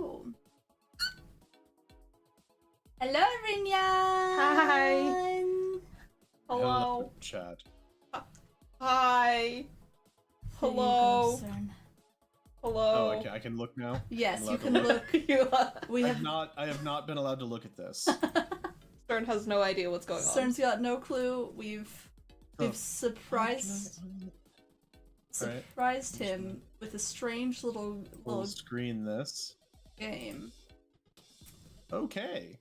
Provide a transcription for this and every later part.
Oh. Hello, Rinya. Hi. Hello, chat. Hi. There you go, Hello. Cern. Hello. Oh, okay, I can look now. Yes, I'm you allowed can to look. We have. I have not been allowed to look at this. Cern has no idea what's going on. Cern's got no clue. We've Oh. surprised him with a strange little Full screen this. game. Okay.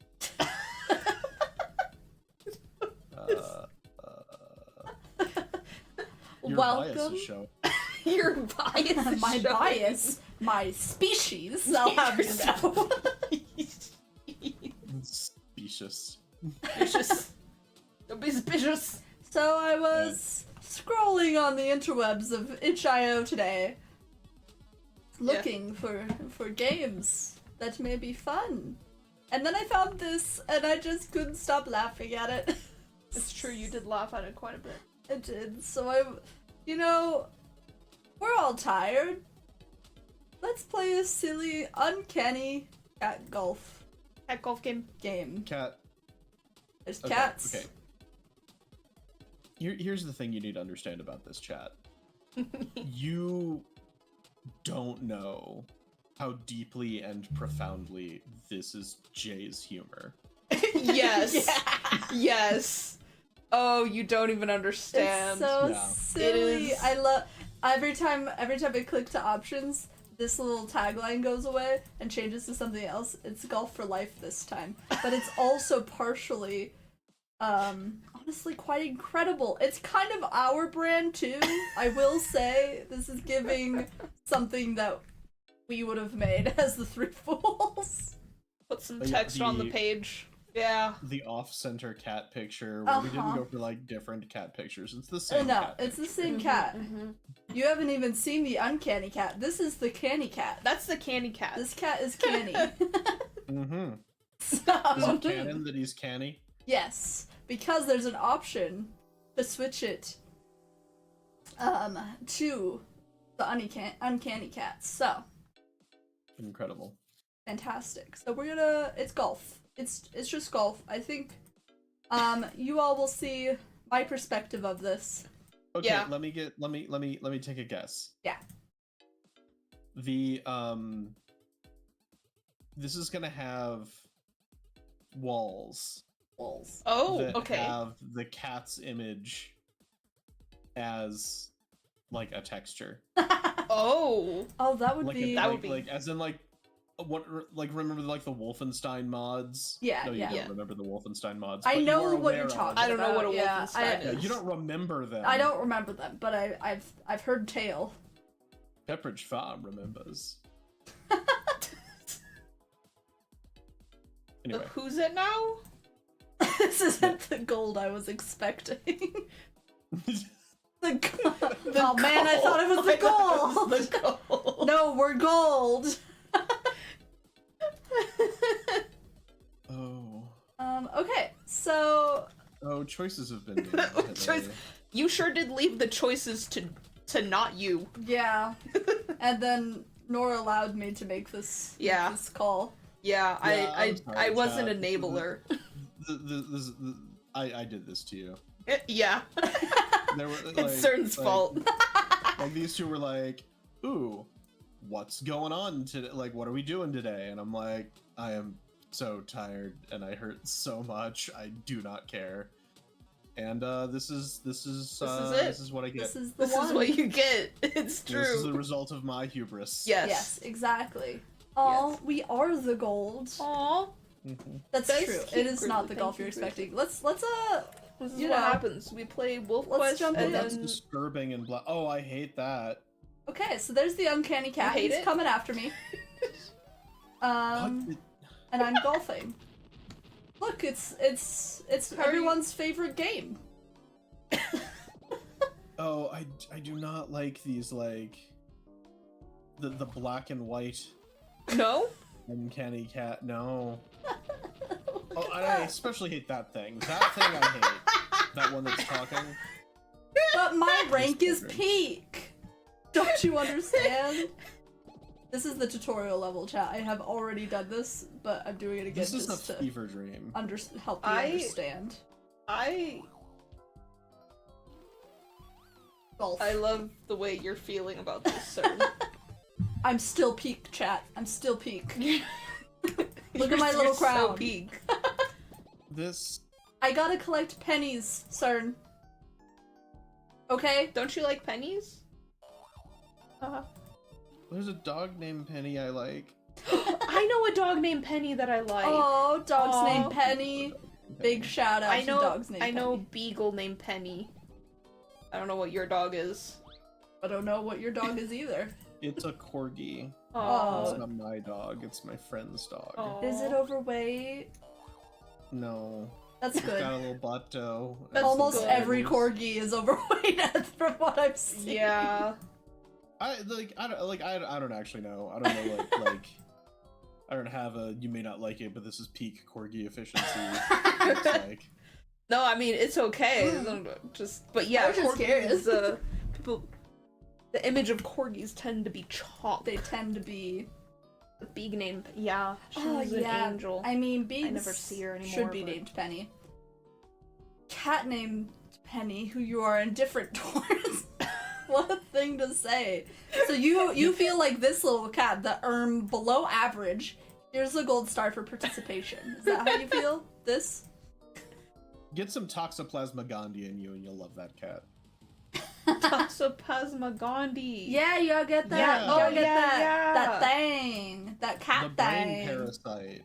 Your bias Welcome. is showing. Your bias is My showing. bias, my species. I'll have you know. Specious. Vicious. Don't be suspicious. So I was scrolling on the interwebs of itch.io today, looking for games that may be fun. And then I found this, and I just couldn't stop laughing at it. It's true, you did laugh at it quite a bit. I did. So we're all tired. Let's play a silly, uncanny cat golf Cat golf game. Cat. There's Okay, cats. Okay. Here's the thing you need to understand about this chat. You don't know how deeply and profoundly this is Jay's humor. Yes. Yeah. Yes. Oh, you don't even understand. It's so Yeah. silly. It is. I love every time I click to options, this little tagline goes away and changes to something else. It's golf for life this time, but it's also partially, honestly, quite incredible. It's kind of our brand too. I will say this is giving something that we would have made as the Three Fools. Put some Yeah, text on the page. Yeah. The off-center cat picture, where we didn't go for like different cat pictures. It's the same. No, cat it's the picture. same cat. You haven't even seen the uncanny cat. This is the canny cat. That's the candy cat. This cat is canny. Mm-hmm. Is So, it canon that he's canny? yes, because there's an option to switch it to the uncanny cat. So, Incredible. fantastic. So it's golf. It's just golf. I think you all will see my perspective of this. Okay, Yeah. let me take a guess. Yeah. The this is gonna have walls Oh, that okay. have the cat's image as like a texture. Oh. Oh, that would Like be. That would be- like as in like what, like, remember like the Wolfenstein mods? Yeah, No, you yeah. don't remember the Wolfenstein mods. I but you know are what aware you're of talking them. I don't know what a about, yeah, Wolfenstein Yeah, is. you don't remember them. I don't remember them, but I've heard tale. Pepperidge Farm remembers. Anyway, Who's it now? This isn't the gold I was expecting. Oh man, I thought it was the gold. The gold. No, we're gold. Okay, so choices have been made. Choice- You sure did leave the choices to not you. yeah, and then Nora allowed me to make this this call. Yeah, Yeah, I I'm sorry, I was an chat. enabler. I did this to you. Yeah. There were, It's Cern's fault. Like these two were like, "Ooh, what's going on today? Like, what are we doing today?" And I'm like, "I am so tired and I hurt so much. I do not care." And this is it. this is what I get. This is the This one. is what you get. It's true. This is the result of my hubris. Yes. Yes, exactly. Oh, Yes. we are the gold. Aww. That's That's true. cute, It is not the Grizzly. golf Thank you're you, expecting. Grizzly. Let's This is You what know. happens. We play Wolf Let's Quest jump and in. That's then disturbing and oh, I hate that. Okay, so there's the uncanny cat. hate He's it? coming after me. What? And I'm golfing. Look, it's Hurry. everyone's favorite game. Oh, I do not like these, like the black and white No? uncanny cat. No. Oh, I especially hate that thing. That thing I hate. That one that's talking. But my rank is children. peak. Don't you understand? This is the tutorial level, chat. I have already done this, but I'm doing it again This is a just to fever dream. help you understand. Golf. I love the way you're feeling about this, Cern. I'm still peak, chat. I'm still peak. Look You're- at my little you're crown. So peak. This I gotta collect pennies, Cern. Okay? Don't you like pennies? there's a dog named Penny I like. I know a dog named Penny that I like. Oh, dog's Aw. named Penny. Big shout out I know. to dogs named I know Penny. Beagle named Penny. I don't know what your dog is. I don't know what your dog is either. It's a corgi. Oh. It's not my dog. It's my friend's dog. Aw. Is it overweight? No. That's It's got a good. little butto. That's Almost good. every corgi is overweight from what I've seen. Yeah. I don't actually know. I don't know like I don't have a you may not like it, but this is peak corgi efficiency. It's like No, I mean it's okay. But yeah, I was just curious. People. The image of corgis tend to be chalk. They tend to be. The big name. Yeah, she's Oh, an yeah. angel. I mean, being never see her anymore, should be but- named Penny. Cat named Penny, who you are indifferent towards. What a thing to say. So you feel like this little cat that earned below average. Here's a gold star for participation. Is that how you feel? This? get some Toxoplasma gondii in you and you'll love that cat. Toxoplasma gondii. Yeah, you gotta get that. Yeah. You gotta Oh, get yeah, that thing. That cat The brain thing. parasite.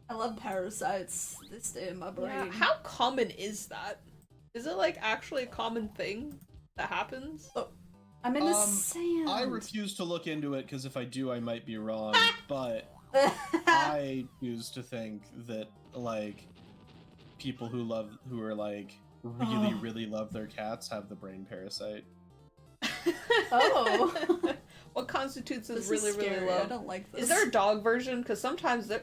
I love parasites. They stay in my brain. Yeah, how common is that? Is it like actually a common thing that happens? I'm in the sand. I refuse to look into it because if I do, I might be wrong. But I choose to think that like people who are like really love their cats have the brain parasite. Oh. What constitutes as This really is really scary. I love? don't like this. Is there a dog version? Because sometimes the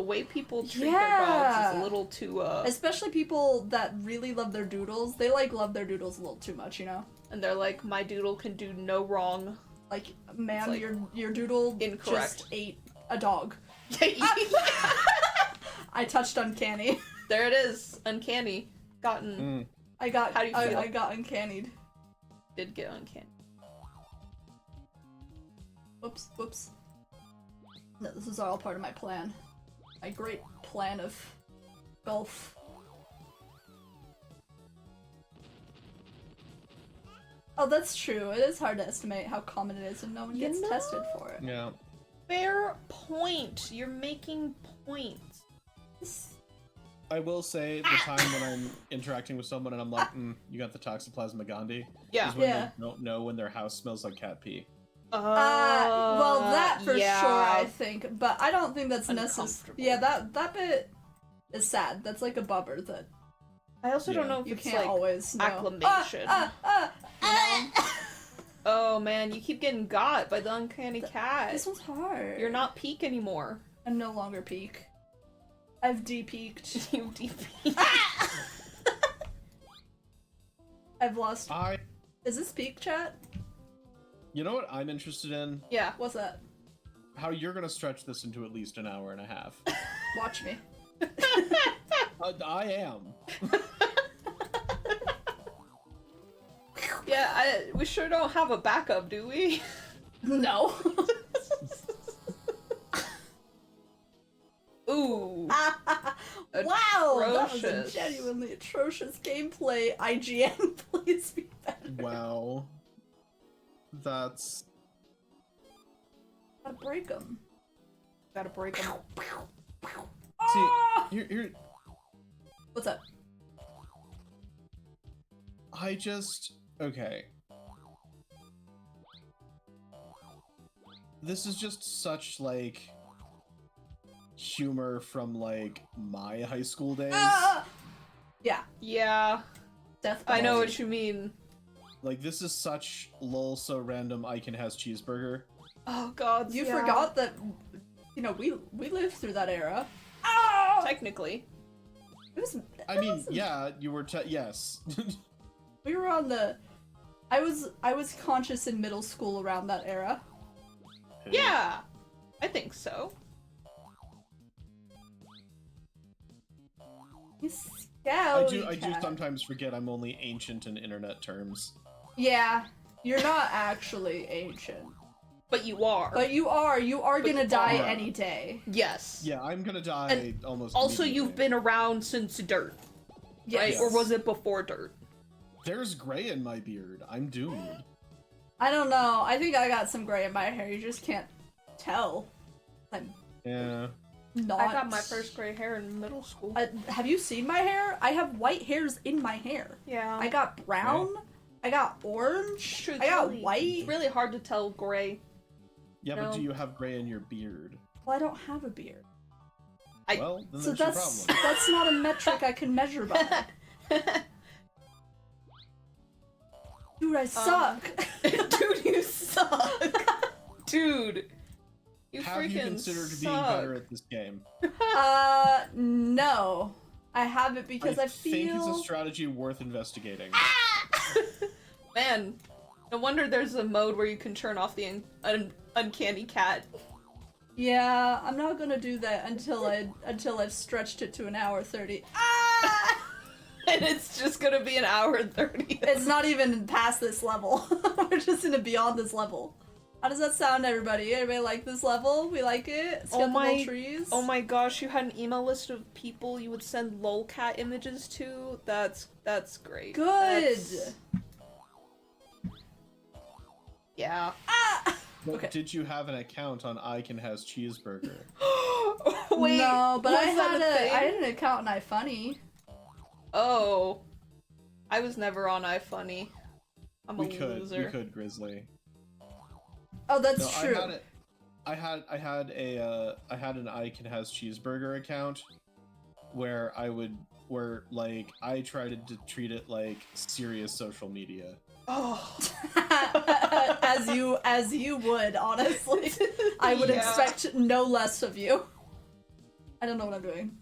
way people treat their dogs Yeah. is a little too Especially people that really love their doodles. They like love their doodles a little too much, you know? and they're like, my doodle can do no wrong. Like, ma'am, like your doodle incorrect. just ate a dog. I touched Uncanny. There it is, uncanny. Gotten I got How do you feel? I got uncannied. did get uncanny. Whoops. No, this is all part of my plan. My great plan of golf. Oh, that's true. It is hard to estimate how common it is and no one You gets know? tested for it. Yeah. Fair point. You're making points. I will say the time when I'm interacting with someone and I'm like, you got the Toxoplasma gondii, Yeah. is when Yeah. they don't know when their house smells like cat pee. Well, that for yeah. sure, I think, but I don't think that's necessary. Uncomfortable. Yeah, that bit is sad. That's like a bummer that I also don't Yeah. know if you it's can't like always know. acclimation. Oh man, you keep getting got by the uncanny cat. This one's hard. You're not peak anymore. I'm no longer peak. I've de-peaked. You DP. I've lost. I Is this peak chat? You know what I'm interested in? Yeah. What's that? How you're gonna stretch this into at least an hour and a half. Watch me. I am. Yeah, we sure don't have a backup, do we? No. Ooh. Wow, that was a Atrocious. genuinely atrocious gameplay. IGN, please be better. Wow. That's Gotta break them. Gotta break them. see here. What's up? Okay. This is just such like humor from like my high school days. Yeah, Yeah, death. I know penalty. what you mean. Like this is such lol so random Icon has cheeseburger. Oh god, You yeah. forgot that, you know, we lived through that era. Technically. It was. I mean, yeah, you were yes. We were on the. I was conscious in middle school around that era. Yeah, I think so. You I scally do cat. sometimes forget I'm only ancient in internet terms. Yeah, you're not actually ancient. But you are. But you are gonna you die are. any day. Yes. Yeah, I'm gonna die And almost Also, immediately. you've been around since dirt, right? Yes. Or was it before dirt? There's gray in my beard. I'm doomed. I don't know. I think I got some gray in my hair. You just can't tell. I'm Yeah. not. I got my first gray hair in middle school. Have you seen my hair? I have white hairs in my hair. Yeah. I got brown. I got orange. True, I got really, white. It's really hard to tell gray. Yeah, No. but do you have gray in your beard? Well, I don't have a beard. Well, then So there's your problem. that's not a metric I can measure by. Dude, I suck. Dude, you suck. Dude. You Have freaking you considered suck. being better at this game? No. I haven't because I feel. think it's a strategy worth investigating. Man, no wonder there's a mode where you can turn off the uncanny cat. Yeah, I'm not gonna do that until I've stretched it to an hour 30. And it's just gonna be an hour and 30. It's not even past this level. We're just gonna be on this level. How does that sound, everybody? Everybody like this level? We like it? It's got the little trees. Oh my gosh, you had an email list of people you would send lolcat images to? That's great. Good! That's... Yeah. But Okay. did you have an account on I Can Has Cheeseburger? Wait, no, but was I that a thing? had an account on iFunny. Oh. I was never on iFunny. I'm a loser. We could, Grizzly. Oh, that's No, true. I had an I Can Has Cheeseburger account where I tried to treat it like serious social media. Oh. as you would, honestly. I would Yeah. expect no less of you. I don't know what I'm doing.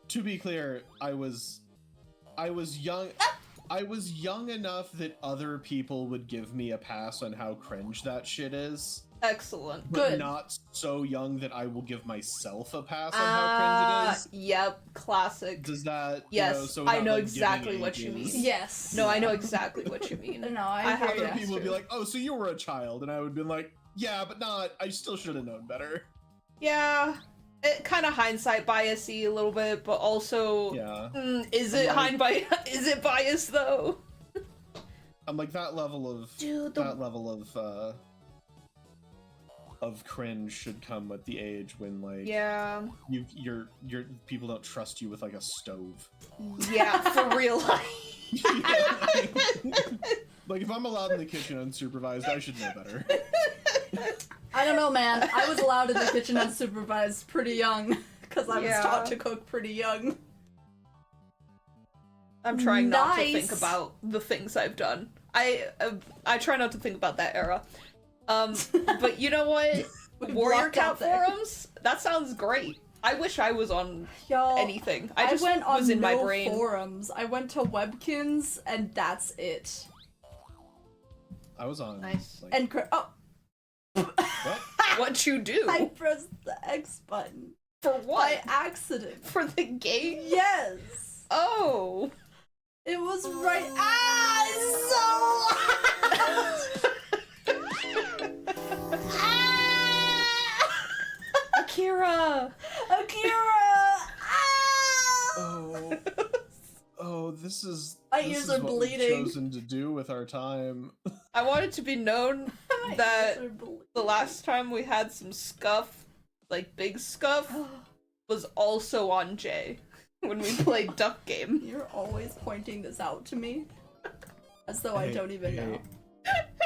To be clear, I was young. I was young enough that other people would give me a pass on how cringe that shit is, Excellent. but Good. not so young that I will give myself a pass on how cringe it is. Yep, classic. Does that? Yes, so I without, know like, exactly giving what you ages, mean. Yes. No, I know exactly what you mean. No, I I hear have ya. Other people would be true. like, "Oh, so you were a child," and I would be like, "Yeah, but not. I still should have known better." Yeah, it kind of hindsight biasy a little bit, but also, Yeah, is it Like- is it biased though? I'm like that level of Dude, of cringe should come with the age when like yeah, your people don't trust you with like a stove. yeah, for real life. Like if I'm allowed in the kitchen unsupervised, I should know better. I don't know, man. I was allowed in the kitchen unsupervised pretty young because I was Yeah. taught to cook pretty young. I'm trying not to Nice. think about the things I've done. I try not to think about that era. But you know what? We Warrior blocked out Cat there. forums? That sounds great. I wish I was on Y'all, anything. I just went on was in no my brain. forums. I went to Webkins, and that's it. I was on. Nice. Like, And what? What you do? I pressed the X button For by what? accident. For the game? Yes, Oh. it was right. It's so. Akira! Akira! Oh, this is. My this ears is are what bleeding. We've chosen to do with our time. I want it to be known My that ears are bleeding. the last time we had some scuff, like big scuff, was also on Jay when we played Duck Game. You're always pointing this out to me, as though I Hey, don't even know.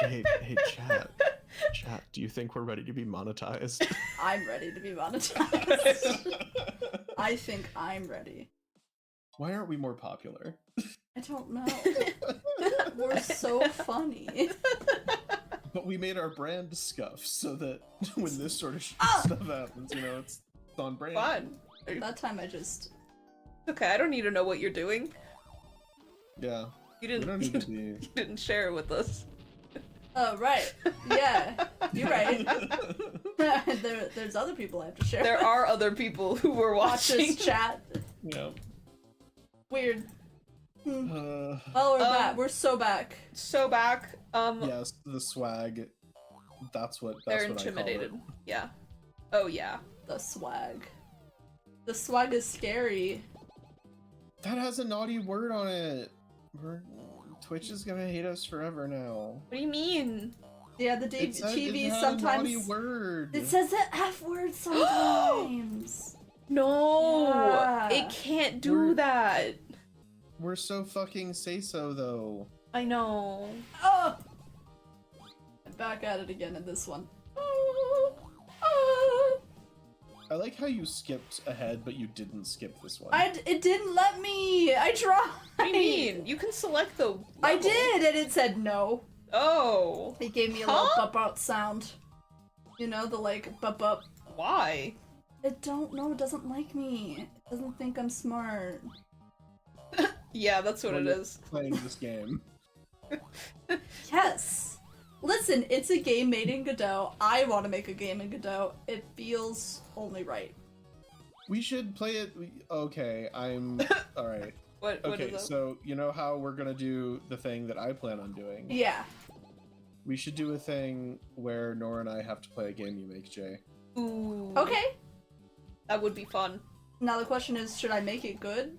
Hey, chat. Chat, do you think we're ready to be monetized? I'm ready to be monetized. I think I'm ready. Why aren't we more popular? I don't know. We're so funny. But we made our brand scuff so that when this sort of stuff happens, it's on brand. Fun. That time I just. Okay, I don't need to know what you're doing. Yeah. You We don't didn't. need to be. You didn't share it with us. Oh, right. Yeah, you're right. There's other people I have to share. There are other people who were Watch watching. this chat. Yeah. Weird. Uh, Oh, we're back. We're so back. So back. yes, the swag. That's what. That's They're what intimidated. I call it. Yeah. Oh yeah. The swag. The swag is scary. That has a naughty word on it. Twitch is gonna hate us forever now. What do you mean? Yeah, the It said TV it had sometimes. a naughty word. It says the F word sometimes. No, Yeah. it can't do We're- that. We're so fucking say so though. I know. Oh! I'm back at it again in this one. I like how you skipped ahead, but you didn't skip this one. It didn't let me. I tried. What do you mean? You can select the level. I did, and it said no. Oh. It gave me a little bup sound. You know, the like bup. Why? It don't know. It doesn't like me. It doesn't think I'm smart. Yeah, that's what it is. Playing this game. Yes. Listen, it's a game made in Godot. I want to make a game in Godot. It feels only right. We should play it. Okay, I'm. Alright. What Okay, is that? so you know how we're gonna do the thing that I plan on doing? Yeah. We should do a thing where Nora and I have to play a game you make, Jay. Ooh. Okay. That would be fun. Now the question is, should I make it good?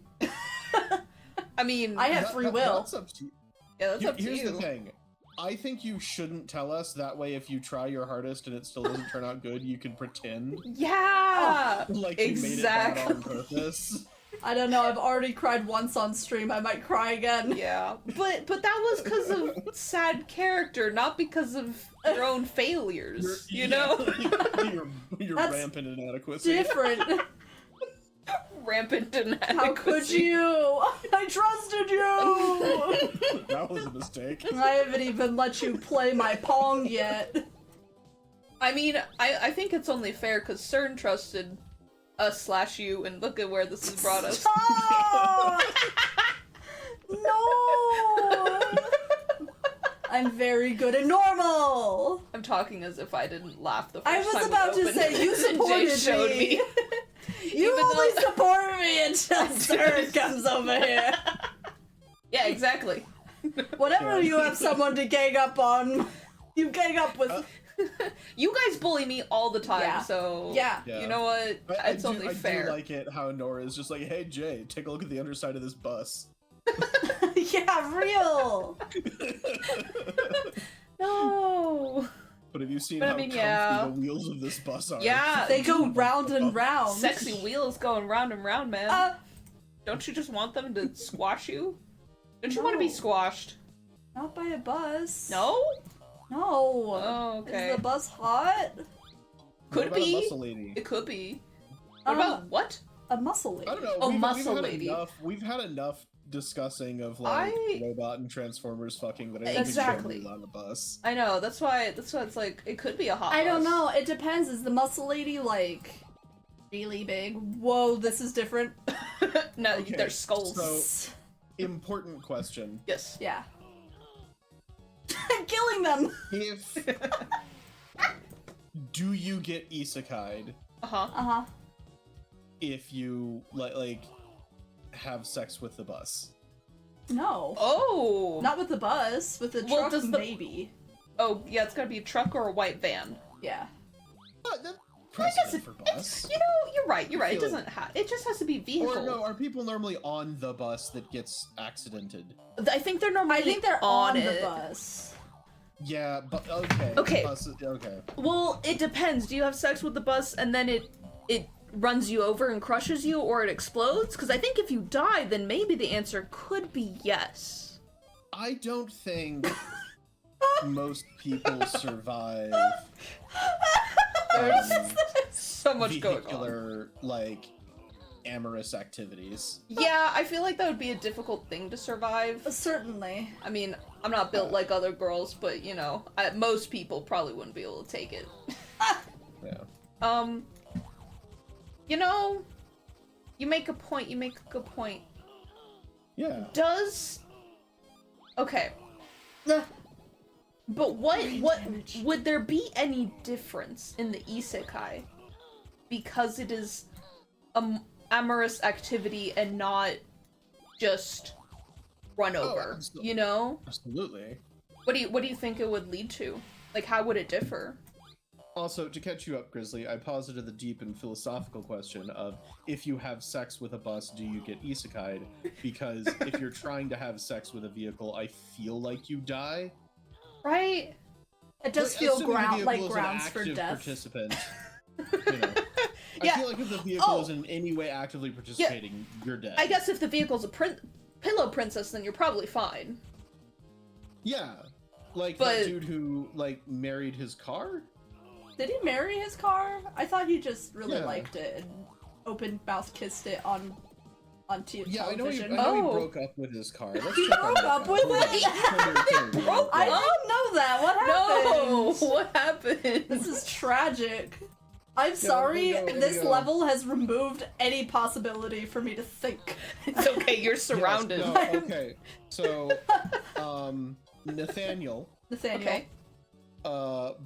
I mean, I have free will. That's up to you. yeah, that's up to Here's you. the thing. I think you shouldn't tell us. That way, if you try your hardest and it still doesn't turn out good, you can pretend Yeah. like you made it bad on Exactly. purpose. I don't know. I've already cried once on stream. I might cry again. Yeah, but that was because of sad character, not because of your own failures. You know, You're That's rampant inadequacy. Different. rampant inadequacy. How could you? I trusted you. That was a mistake. I haven't even let you play my Pong yet. I mean, I think it's only fair because Cern trusted us/you, and look at where this has brought us. Stop! No. I'm very good at normal. I'm talking as if I didn't laugh the first I time was we about to opened. say, you And supported Jay showed me. You Even only though- support me until Cern comes over here. Yeah, exactly. Whenever Yeah. you have someone to gang up on, you gang up with. You guys bully me all the time, Yeah. so Yeah. Yeah. you know what? It's only I fair. do like it how Nora is just like, hey Jay, take a look at the underside of this bus. Yeah, real. No. But have you seen But I how mean, comfy yeah. the wheels of this bus are? Yeah, They go round and round. sexy wheels going round and round, man. Don't you just want them to squash you? Don't you want to be No. squashed? Not by a bus. No? No. Oh, okay. Is the bus hot? What Could about a be. muscle lady? It could be. What about what? A muscle lady? I don't know. Oh, we've muscle had lady. We've had enough discussing of like I- robot and Transformers fucking that I don't Exactly. think she'll be on the bus. I know. That's why it's like it could be a hot. I don't bus. know. It depends. Is the muscle lady like really big? Whoa, this is different. No, Okay, they're skulls. so- Important question. Yes. Yeah. I'm killing them. If do you get isekai'd Uh huh. Uh-huh. if you like have sex with the bus? No. Oh. Not with the bus. With the Well, truck, does the- maybe. Oh yeah, it's gotta be a truck or a white van. Yeah. That's I guess precedent for bus. You know, you're right. You're right. It feel doesn't have. It just has to be vehicle. Or no, are people normally on the bus that gets accidented? I think they're normally. I think they're on on it. the bus. Yeah, but okay. Okay. Okay. Well, it depends. Do you have sex with the bus and then it runs you over and crushes you, or it explodes? Because I think if you die, then maybe the answer could be yes. I don't think most people survive So much going on. vehicular, like, amorous activities. Yeah, I feel like that would be a difficult thing to survive. Certainly. I mean, I'm not built like other girls, but you know, most people probably wouldn't be able to take it. Yeah. You know, you make a point. You make a good point. Yeah. Okay. But what damage. would there be any difference in the isekai because it is amorous activity and not just run over, you know? Absolutely. What do you think it would lead to? Like, how would it differ? Also, to catch you up, Grizzly, I posited the deep and philosophical question of, if you have sex with a bus, do you get isekai'd? Because if you're trying to have sex with a vehicle, I feel like you die. Right? It does Like, feel assuming the vehicle like is an grounds for active death. participant, you know. Yeah. I feel like if the vehicle Oh. is in any way actively participating, you're dead. I guess if the vehicle's a pillow princess, then you're probably fine. Yeah. Like But- that dude who, like, married his car? Did he marry his car? I thought he just really Yeah. liked it and open mouth kissed it on Yeah, I know he television. Oh. broke up with his car. Let's He check on broke that up now. with Hold it? on. Broke I up? didn't know that. What No, happened? what happened? This is tragic. I'm sorry, there you go. this level has removed any possibility for me to think. It's okay, you're Yes, surrounded. no, okay. So, Nathaniel Nathaniel. Okay.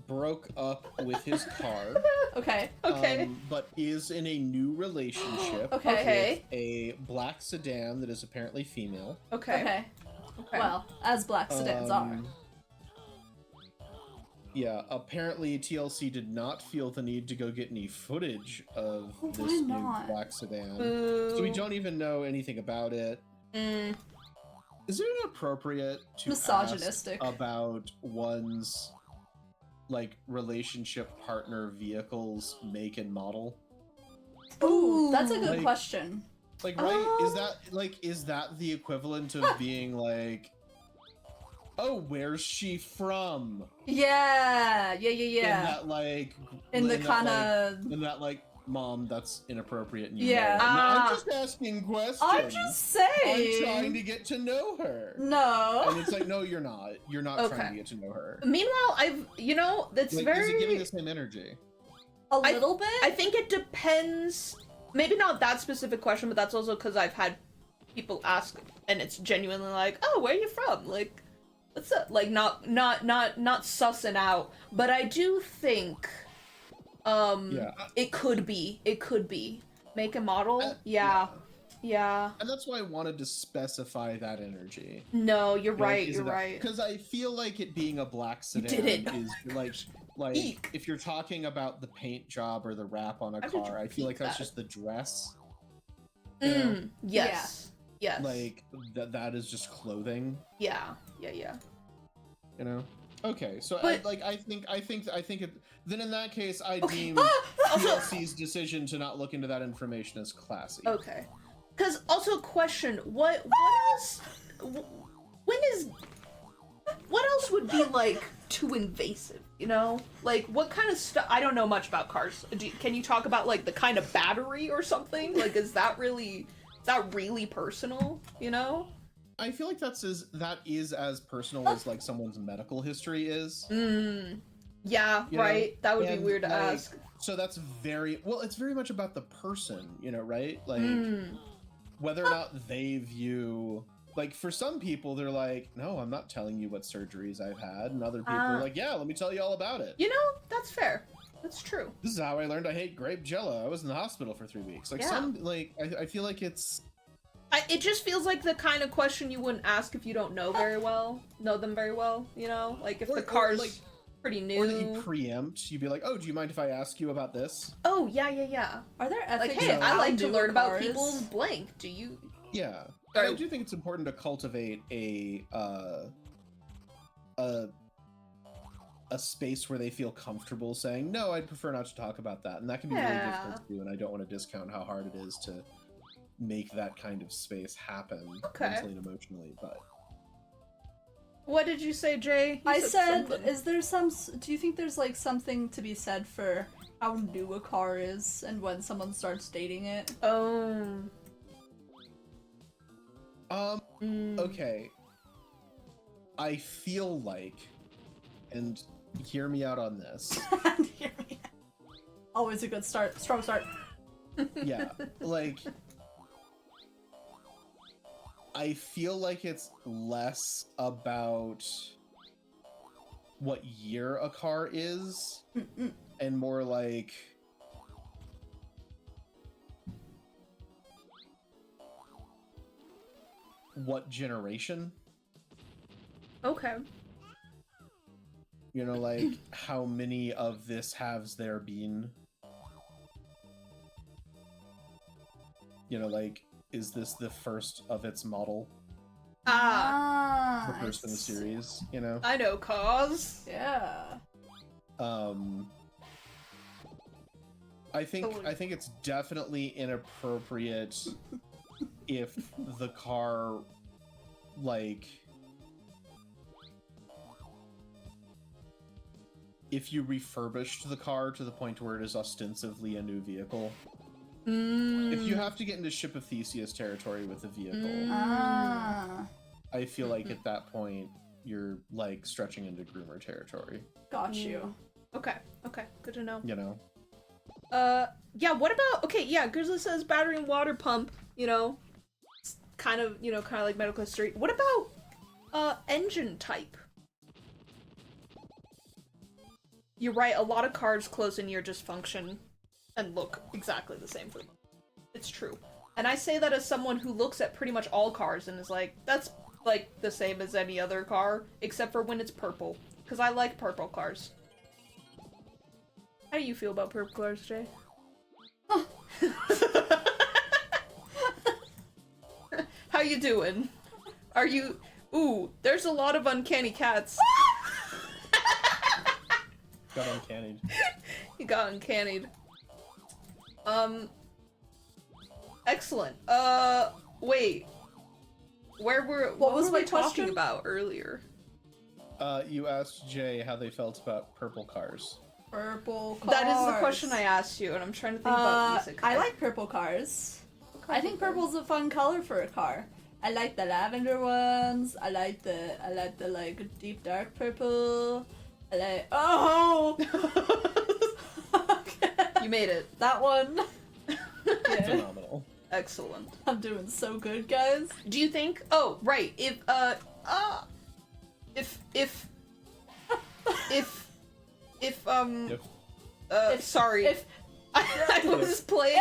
broke up with his car, Okay. Okay. but is in a new relationship Okay. with a black sedan that is apparently female. Okay. Okay. Okay. Well, as black sedans are. Yeah, apparently TLC did not feel the need to go get any footage of Why this new not? black sedan. Boo. So we don't even know anything about it. Mm. Is it inappropriate to Misogynistic. ask about one's like relationship partner vehicle's make and model? Ooh, that's a good Like- question. Like, right? Is that the equivalent of being like, oh, where's she from? Yeah. Yeah. In that like, In the that, kind like- of. in that like, mom, that's inappropriate. And you Yeah. know it. No, Ah. I'm just asking questions. I'm just I'm saying. trying to get to know her. No. And it's like, no, you're not. You're not Okay. trying to get to know her. Meanwhile, that's Like, very. is it giving the same energy? A little bit. I think it depends. Maybe not that specific question, but that's also because I've had people ask, and it's genuinely like, "Oh, where are you from?" Like, what's up? Like, not sussing out. But I do think, Yeah. it could be make a model. Yeah. And that's why I wanted to specify that energy. No, you're right. You're right. Because I feel like it being a black You sedan did it. is like Eek. if you're talking about the paint job or the wrap on a How did you car, I feel like repeat that's that? just the dress. You know? Yes. Yes. Like that is just clothing. Yeah. You know. Okay, so But- I think it, then in that case I Okay. deem Also- TLC's decision to not look into that information as classy. Okay. Because also question, what else? What else would be like too invasive? You know, like what kind of stuff? I don't know much about cars. Can you talk about like the kind of battery or something? Like, is that really personal? You know? I feel like that is as personal as like someone's medical history is. Yeah. You know, right. That would be and, weird to like, ask. So that's it's very much about the person, you know, right? Like whether or not they view, like for some people they're like, no, I'm not telling you what surgeries I've had, and other people are like, yeah, let me tell you all about it. You know, that's fair. That's true. This is how I learned I hate grape jello. I was in the hospital for 3 weeks. Like Yeah. I feel like it's It just feels like the kind of question you wouldn't ask if you don't know them very well. You know, like if Or- the or, car's like- pretty or that you new. preempt. You'd be like, oh, do you mind if I ask you about this? Oh yeah. Are there Like, ethics? hey, of I how like to new learn a about car is? people's blank. Do you? Yeah, and Sorry. I do think it's important to cultivate a space where they feel comfortable saying, no, I'd prefer not to talk about that, and that can be really Yeah. difficult to do. And I don't want to discount how hard it is to make that kind of space happen Okay. mentally and emotionally. But What did you say, Jay? You I said, something. is there do you think there's like something to be said for how new a car is and when someone starts dating it? Oh. okay, I feel like, and hear me out on this. Always a good start. Strong start. Yeah, like I feel like it's less about what year a car is, and more like what generation. Okay. You know, like how many of this has there been? You know, like, is this the first of its model? Ah, The first in the series, you know? I know cause. Yeah. I think it's definitely inappropriate if the car, like, if you refurbished the car to the point where it is ostensibly a new vehicle. If you have to get into Ship of Theseus territory with a vehicle, I feel like at that point you're like stretching into groomer territory. Got you. Okay, good to know. You know? Yeah, what about, okay, yeah, Grizzly says battery and water pump, you know, it's kind of like medical history. What about, engine type? You're right, a lot of cars close in year just function and look exactly the same for them. It's true. And I say that as someone who looks at pretty much all cars and is like, that's, like, the same as any other car, except for when it's purple. Because I like purple cars. How do you feel about purple cars, Jay? How you doing? Are you... Ooh, there's a lot of uncanny cats. Got uncannied. He got uncannied. Excellent. Wait. What was my we talking question? about earlier? You asked Jay how they felt about purple cars. Purple cars. That is the question I asked you, and I'm trying to think about isekai. I like purple cars. I think purple's a fun color for a car. I like the lavender ones. I like the like deep dark purple. I like okay. You made it. That one. Yeah. Phenomenal. Excellent. I'm doing so good, guys. Do you think? Oh, right. Sorry. If I was playing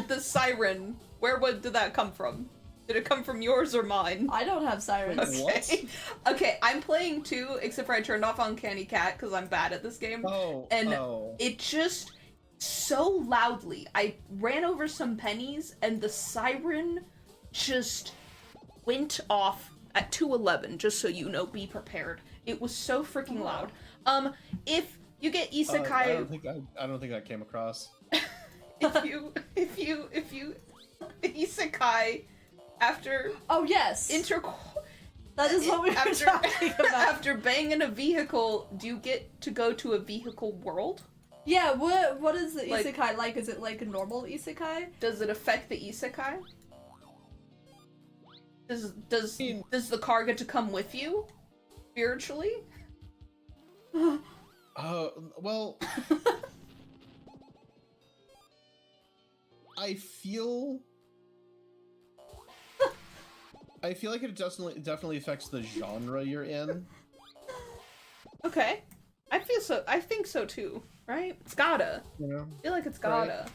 the siren. Did that come from? Did it come from yours or mine? I don't have sirens. Okay. Okay, I'm playing too, except for I turned off Uncanny Cat because I'm bad at this game. It just so loudly. I ran over some pennies and the siren just went off at 2:11, just so you know, be prepared. It was so freaking loud. If you get isekai, I don't think that came across. if you isekai after Oh yes. That is what we were talking about. After banging a vehicle, do you get to go to a vehicle world? Yeah, what is the Like- isekai like? Is it like a normal isekai? Does it affect the isekai? Does the car get to come with you spiritually? Well, I feel like it definitely affects the genre you're in. Okay, I think so too. Right? It's gotta. You know? I feel like it's gotta.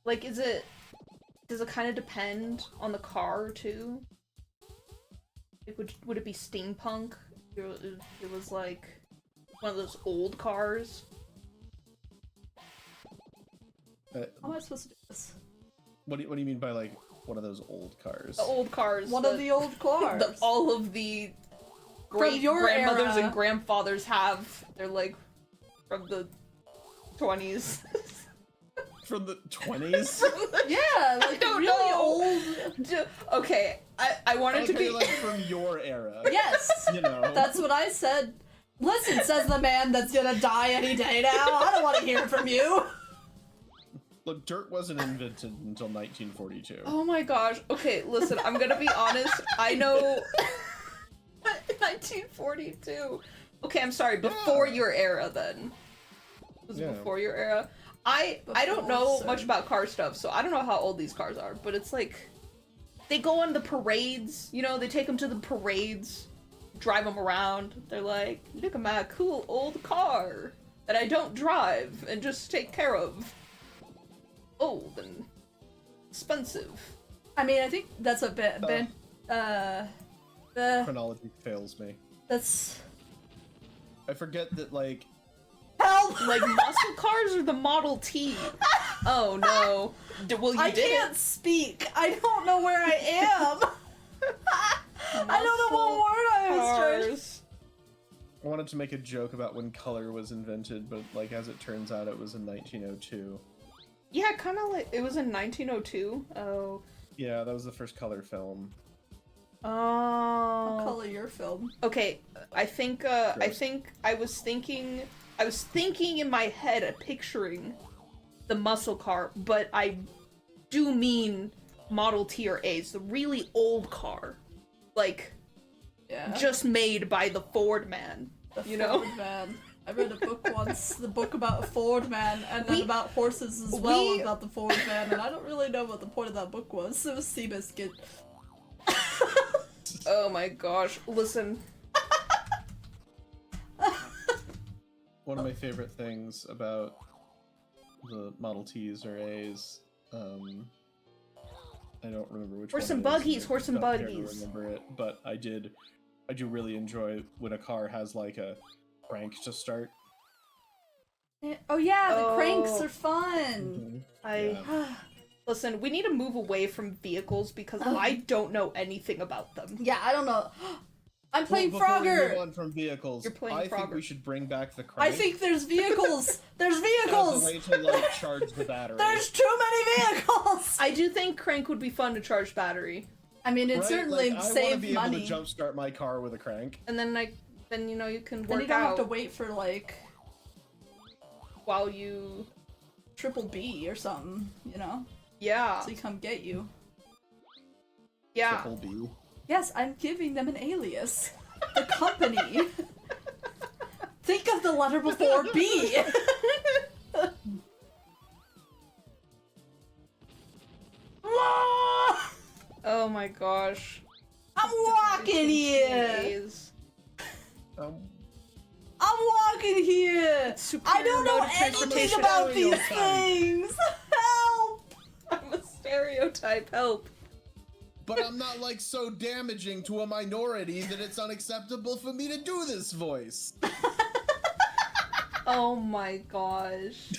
Like, does it kind of depend on the car too? Like, would it be steampunk? If it was like one of those old cars. How am I supposed to do this? What do you mean by like one of those old cars? The old cars. One of the old cars. All of the From great your grandmothers era. and grandfathers have. They're like from the 20s. From the 20s? Yeah, like don't really know. old. Okay, I wanted to be like from your era. Yes, You know. that's what I said. Listen, says the man that's gonna die any day now. I don't want to hear from you. Look, dirt wasn't invented until 1942. Oh my gosh. Okay, listen, I'm gonna be honest. I know 1942. Okay, I'm sorry, before your era then. It was before your era. I don't know much about car stuff, so I don't know how old these cars are, but it's like they go on the parades, you know, they take them to the parades drive them around. They're like, look at my cool old car that I don't drive and just take care of. Old and expensive. I mean, I think that's what Chronology fails me. that's I forget that, like, help. Like muscle cars or the Model T? Oh no. Well, you I did can't it. speak. I don't know where I am. I don't know what word I was trying. Cars. I wanted to make a joke about when color was invented, but, like, as it turns out, it was in 1902. Yeah, kind of like it was in 1902. Oh. Yeah, that was the first color film. Oh. What color your film? Okay, I think I was thinking in my head picturing the muscle car, but I do mean Model T or A's, the really old car. Like Yeah. just made by the Ford man, The you know? Ford man. I read a book once, the book about a Ford man, and then We- about horses as well about the Ford man, and I don't really know what the point of that book was. It was Seabiscuit. Oh my gosh. Listen, One of my favorite things about the Model Ts or A's, I don't remember which Horse one and it is, buggies, I horse and don't care to buggies. remember it, but I do really enjoy when a car has, like, a crank to start. Oh yeah, the Oh. cranks are fun. Yeah. Listen, we need to move away from vehicles because I don't know anything about them. Yeah, I don't know. I'm playing Well, before we move Frogger! on from vehicles, You're playing I think Frogger. we should bring back the I crank. think there's vehicles! There's as a vehicles! way to, like, charge the battery. There's too many vehicles! I do think crank would be fun to charge battery. I mean, it Right? certainly Like, I want to saved be able money. to jumpstart my car with a crank. And then then you know you can Then work you don't have out to wait for like while you triple B or something, you know? yeah. So he come get you. Yeah. Triple B. Yes, I'm giving them an alias. The company. Think of the letter before B. Oh my gosh. I'm walking here. Days. Um, I'm walking here. Superior I don't know mode of anything transportation. about these Stereotype. things. Help. I'm a stereotype. Help. but I'm not, like, so damaging to a minority that it's unacceptable for me to do this voice. Oh my gosh.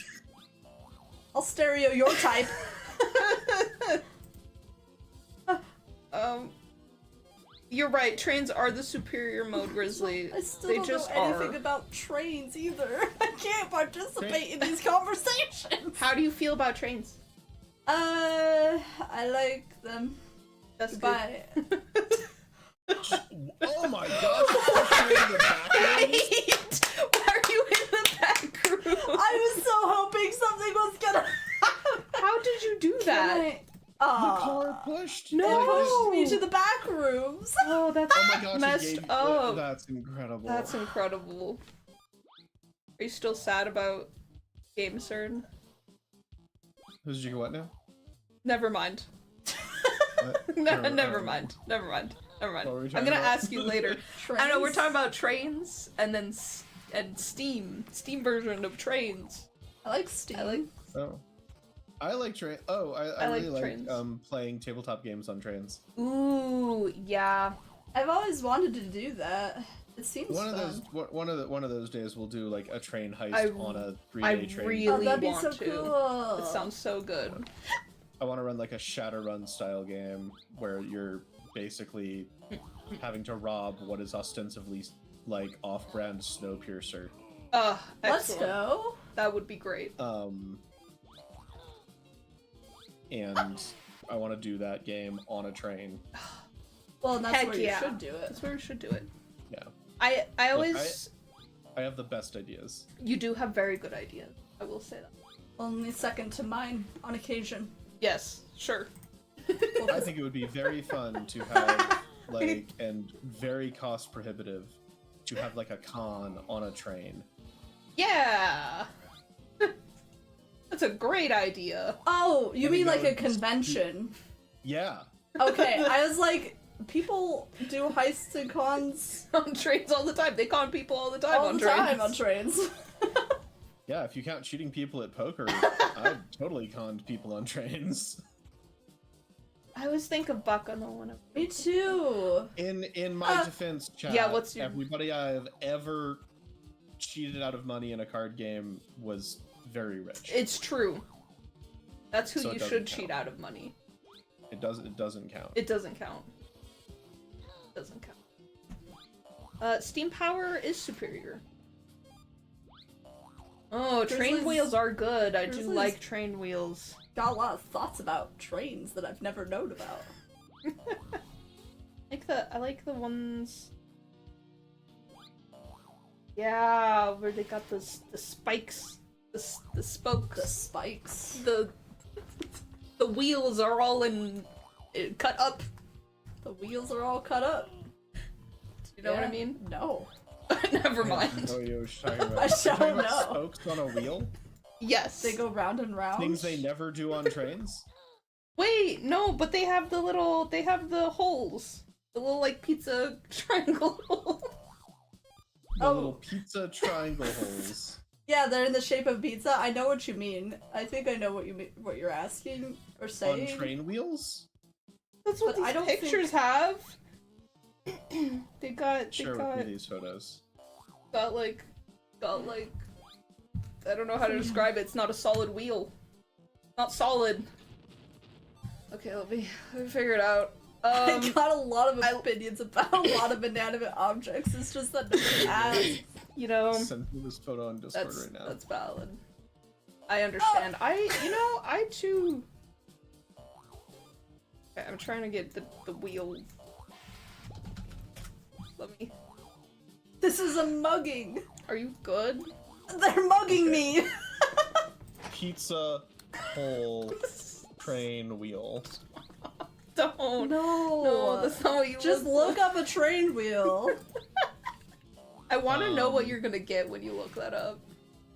I'll stereo your type. You're right. Trains are the superior mode, Grizzly. I still They don't just know anything are. about trains either. I can't participate in these conversations. How do you feel about trains? I like them. That's Bye. Oh my gosh! Pushing me to the back room? Wait! Why are you in the back room? I was so hoping something was gonna happen. How did you do that? The car pushed. No. It Like, pushed me to the back rooms. Oh, that's oh my gosh! messed he gave, up. That's incredible. That's incredible. Are you still sad about Game Cern? Who's you what now? Never mind. What? No, Or, never um, mind. Never mind. Never mind. What were we I'm talking gonna about? ask you later. I know we're talking about trains and then and Steam version of trains. I like Steam. I like. Oh, I like train. Oh, I I like really like trains. playing tabletop games on trains. Ooh, yeah. I've always wanted to do that. It seems One of fun. those one of those days we'll do like a train heist I- on a 3-day I train. really Oh, that'd be want so to. cool. It sounds so good. I want to run like a Shadowrun style game where you're basically having to rob what is ostensibly like off-brand Snowpiercer. Let's Excellent. go. That would be great. And I want to do that game on a train. Well, that's Heck where yeah. you should do it. That's where we should do it. Yeah, I always. I have the best ideas. You do have very good ideas. I will say that. Only second to mine on occasion. Yes, sure. I think it would be very fun to have like and very cost prohibitive to have like a con on a train. Yeah. That's a great idea. Oh, you I mean think that like a would be convention? Yeah. Okay, I was like, People do heists and cons On trains all the time. They con people all the time all on the trains. time on trains. Yeah, if you count cheating people at poker, I've totally conned people on trains. I always think of Bakano when I'm... Me too. In my defense, chat, yeah, what's your... everybody I've ever cheated out of money in a card game was very rich. It's true. That's who So you it should doesn't cheat count. out of money. It doesn't count. It doesn't count. Doesn't count. Steam power is superior. Oh, train Grizzly's- wheels are good. I do Grizzly's- like train wheels. Got a lot of thoughts about trains that I've never known about. I like the ones. Yeah, where they got the spikes, the spokes, The spikes. the wheels are all cut up. The wheels are all cut up. You know what I mean? No. Never I mind. don't know what you're talking about. I You're talking don't about know. Spokes on a wheel? Yes. They go round and round. Things they never do on trains? Wait, no, but they have the holes. The little, like, pizza triangle hole. The Oh. little pizza triangle holes. Yeah, they're in the shape of pizza. I know what you mean. I think I know what what you're asking or saying. On train wheels? That's what But I these don't pictures have. they got Share with me these photos. got like I don't know how to describe it. It's not a solid wheel. Not solid. Okay, let me figure it out. I got a lot of opinions about a lot of inanimate objects. It's just that nobody asks. You know, Send me this photo on Discord right now. that's valid. I understand. I too. Okay, I'm trying to get the wheel. Let me. This is a mugging. Are you good? They're mugging me. Pizza hole train wheel. Don't. No. No, that's not what you Just look up a train wheel. I want to know what you're gonna get when you look that up.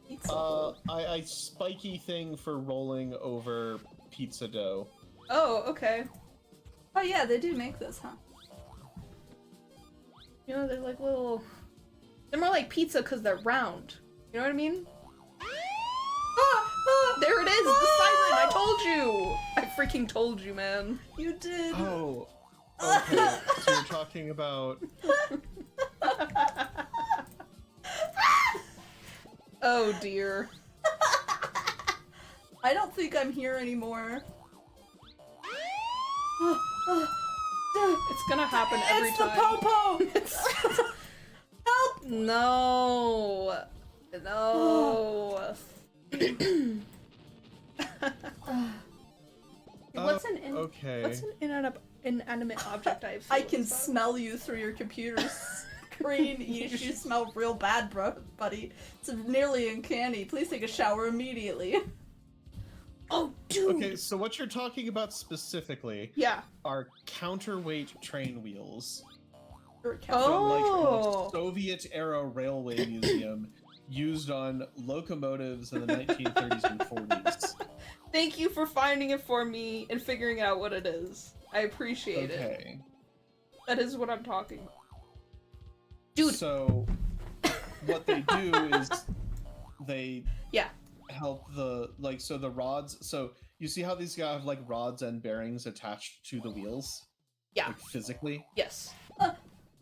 Pizza hole. I spiky thing for rolling over pizza dough. Oh, okay. Oh yeah, they do make this, huh? You know, they're like little. They're more like pizza because they're round. You know what I mean? There it is, the siren. I told you. I freaking told you, man. You did. Oh, okay. So you're talking about Oh dear. I don't think I'm here anymore. It's gonna happen every It's time. the popo. Help! No. No. What's an okay. what's an inanimate object I've I can smell you through your computer screen. You smell real bad, buddy. It's nearly uncanny. Please take a shower immediately. Oh, dude. Okay, so what you're talking about specifically Yeah. are counterweight train wheels Or from like Oh. a Soviet era railway museum used on locomotives in the 1930s and 40s. Thank you for finding it for me and figuring out what it is. I appreciate it. Okay. That is what I'm talking about. Dude. So what they do is they Yeah. help the the rods. So you see how these guys have like rods and bearings attached to the wheels? Yeah. Like physically? Yes.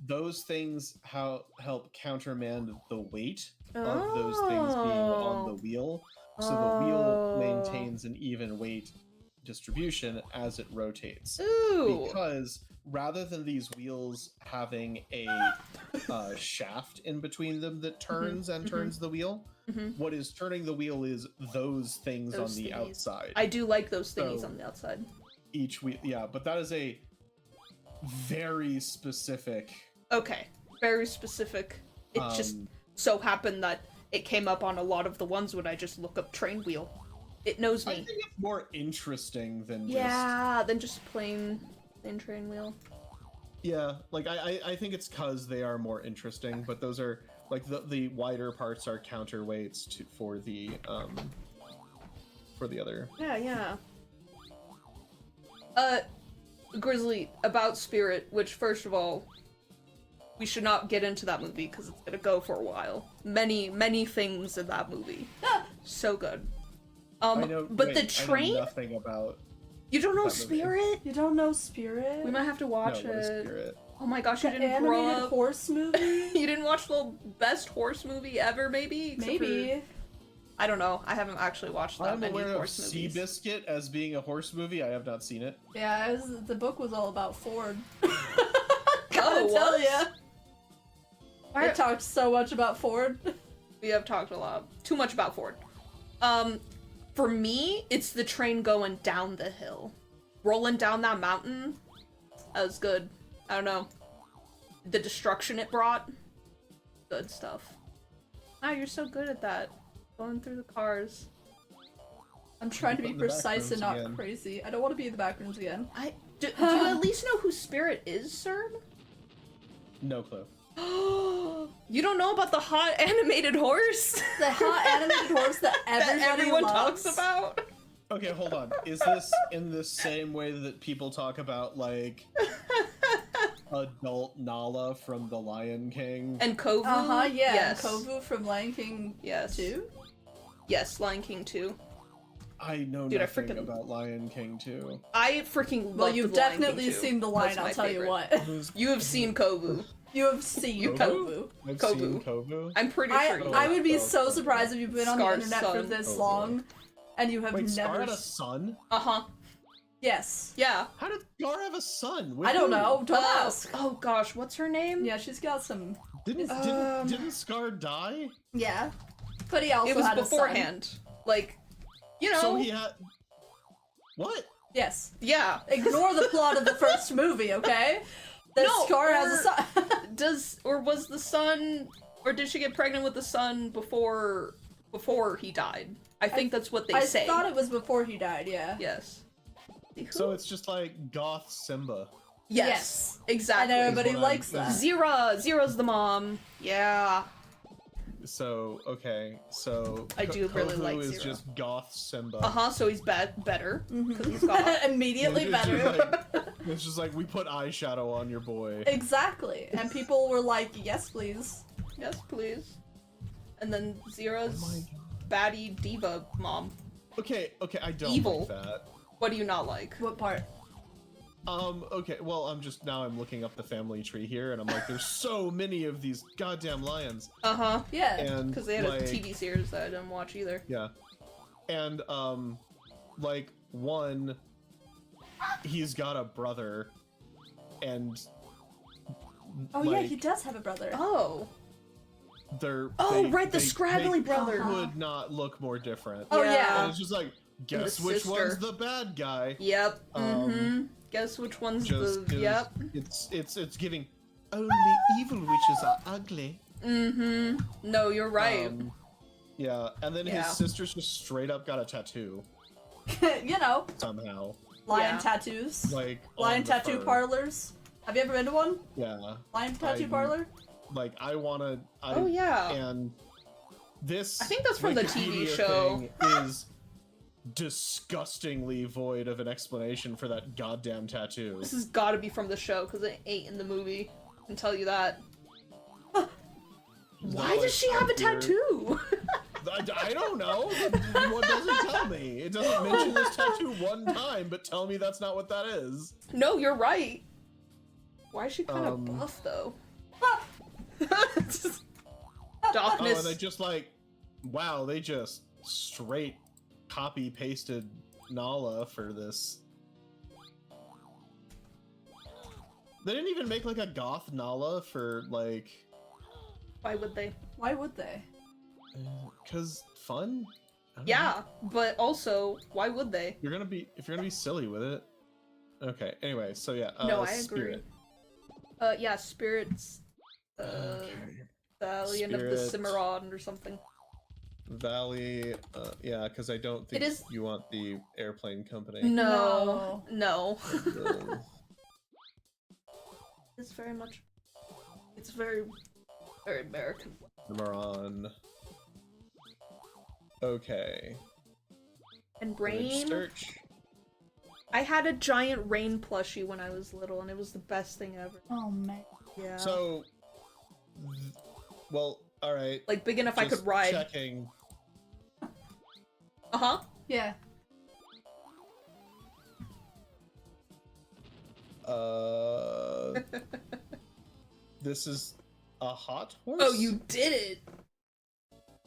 Those things help countermand the weight of those things being on the wheel. So the wheel maintains an even weight distribution as it rotates. Ooh. Because rather than these wheels having a shaft in between them that turns and turns the wheel, what is turning the wheel is those things Those on the thingies. outside. I do like those thingies So- on the outside. Each wheel, yeah, but that is a very specific. Okay. Very specific. It just so happened that it came up on a lot of the ones when I just look up train wheel. It knows I me. think it's more interesting than Yeah, than just plain train wheel. Yeah, like I think it's because they are more interesting, but those are like the wider parts are counterweights for the other. Yeah, yeah. Grizzly, about Spirit, which first of all, we should not get into that movie because it's gonna go for a while. Many things in that movie. So good. I know, but wait, the I know train? nothing about. You don't know that movie. Spirit? You don't know Spirit? We might have to watch No, what is it. Spirit? Oh my gosh, you The didn't grow animated up. horse movie? You didn't watch the best horse movie ever, maybe? Except Maybe. for- I don't know. I haven't actually watched that I'm many aware of horse movies. Seabiscuit as being a horse movie. I have not seen it. Yeah, the book was all about Ford. Oh, Gotta it tell was? ya. Why- It talked so much about Ford. We have talked a lot. Too much about Ford. For me, it's the train going down the hill. Rolling down that mountain. That was good. I don't know. The destruction it brought. Good stuff. Wow, you're so good at that. Going through the cars. I'm trying to be In the precise and not backrooms again. crazy. I don't want to be in the back rooms again. Do you at least know who Spirit is, Cern? No clue. You don't know about the hot animated horse The hot animated horse that that everyone loves. talks about? Okay, hold on. Is this in the same way that people talk about, like, adult Nala from The Lion King? And Kovu? Yeah. Yes. Kovu from Lion King Yes. 2? Yes, Lion King 2. I know Dude, I nothing freaking- about Lion King too. I freaking love Well, you've the Lion King definitely 2. seen the That's line, my I'll tell you favorite. what. You have seen Kovu. You have seen You Kovu. I've Kovu. seen Kovu. I'm pretty sure you I would be Oh, so okay. surprised if you've been on the Scar's internet for son. this Kovu. long and you have Wait, Scar never. had a son? Uh-huh. Yes. Yeah. How did Scar have a son? With I don't who? know. Don't ask. Oh gosh, what's her name? Yeah, she's got some. Didn't Scar die? Yeah. But he also It was had beforehand. Like, you know. So he had. What? a son. Yes. Yeah. Ignore the plot of the first movie, okay? The No, Scar has a or- son. Was the son, or did she get pregnant with the son before he died? I think that's what they I say. thought it was before he died, yeah. Yes. So it's just like goth Simba. Yes. And Exactly. everybody Is what likes I'm- that. Zera's the mom. Yeah. So okay, so I do really Kovu like is Zero. just goth Simba. Uh-huh, so he's better. Because he's got Immediately It's better. just like- it's just like we put eyeshadow on your boy. Exactly. And people were like, yes, please. Yes, please. And then Zera's Oh baddie diva mom. Okay, I don't Evil. like that. What do you not like? What part? Okay, well, I'm looking up the family tree here, and I'm like, there's so many of these goddamn lions. Uh-huh. Yeah. And Because they had like, a TV series that I didn't watch either. Yeah. And, like, one, he's got a brother, and. Oh, yeah, like, he does have a brother. Oh. they're. Oh, they- right, the they- scraggly they brother. Could not look more different. Oh, Yeah. yeah. And it's just like, guess the which sister. one's the bad guy. Yep. Um, Mm-hmm. Guess which one's Just the 'cause yep. It's giving. Only evil witches are ugly. Mm-hmm. No, you're right. Yeah, and then Yeah. his sister's just straight up got a tattoo You know, somehow. lion Yeah. tattoos. Like Lion on the tattoo fur. parlors. Have you ever been to one? Yeah. Lion tattoo I- parlor? Like I wanna. Oh, yeah. And this. I think that's from the TV Wikipedia show. thing is disgustingly void of an explanation for that goddamn tattoo. This has got to be from the show because it ain't in the movie. I can tell you that. Why Not does she have a up here. tattoo? I don't know. What doesn't tell me? It doesn't mention this tattoo one time, but tell me that's not what that is. No, you're right. Why is she kind of Um, buff though? Oh, Darkness. and they just like, wow, they just straight copy pasted Nala for this. They didn't even make like a goth Nala for like, Why would they? Why would they? cause fun. I don't know. Yeah, but also, why would they? If you're gonna be silly with it. Okay. Anyway, so yeah. No, I agree. Spirit. Yeah, spirits. Okay. Valiant of the Spirit. Cimarron or something. Valley. Yeah, because I don't think It is- you want the airplane company. No, no. Uh, It's very much. It's very, very American. Cimarron. Okay. And Image brain. search. I had a giant rain plushie when I was little, and it was the best thing ever. Oh man. Yeah. So, well, all right. Like big enough I Just could ride. Checking. Uh-huh. Yeah. This is a hot horse. Oh, you did it.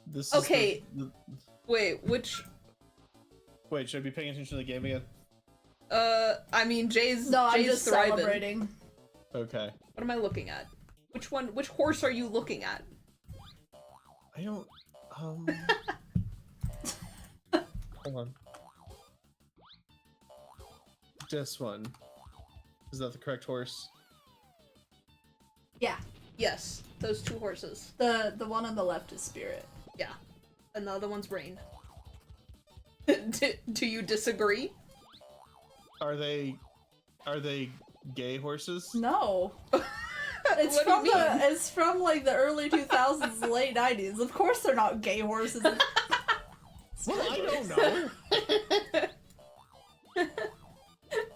This is Okay. Wait, which? Wait, should I be paying attention to the game again? I mean, Jay's No, I'm Jay's just thriving. celebrating. Okay. What am I looking at? Which one? Which horse are you looking at? I don't. Hold on. This one. Is that the correct horse? Yeah. Yes, those two horses. The one on the left is Spirit. Yeah, and the other one's Rain. Do you disagree? Are they gay horses? No. It's What do from you mean? it's from like the early 2000s, late 90s. Of course they're not gay horses. Well, I don't know.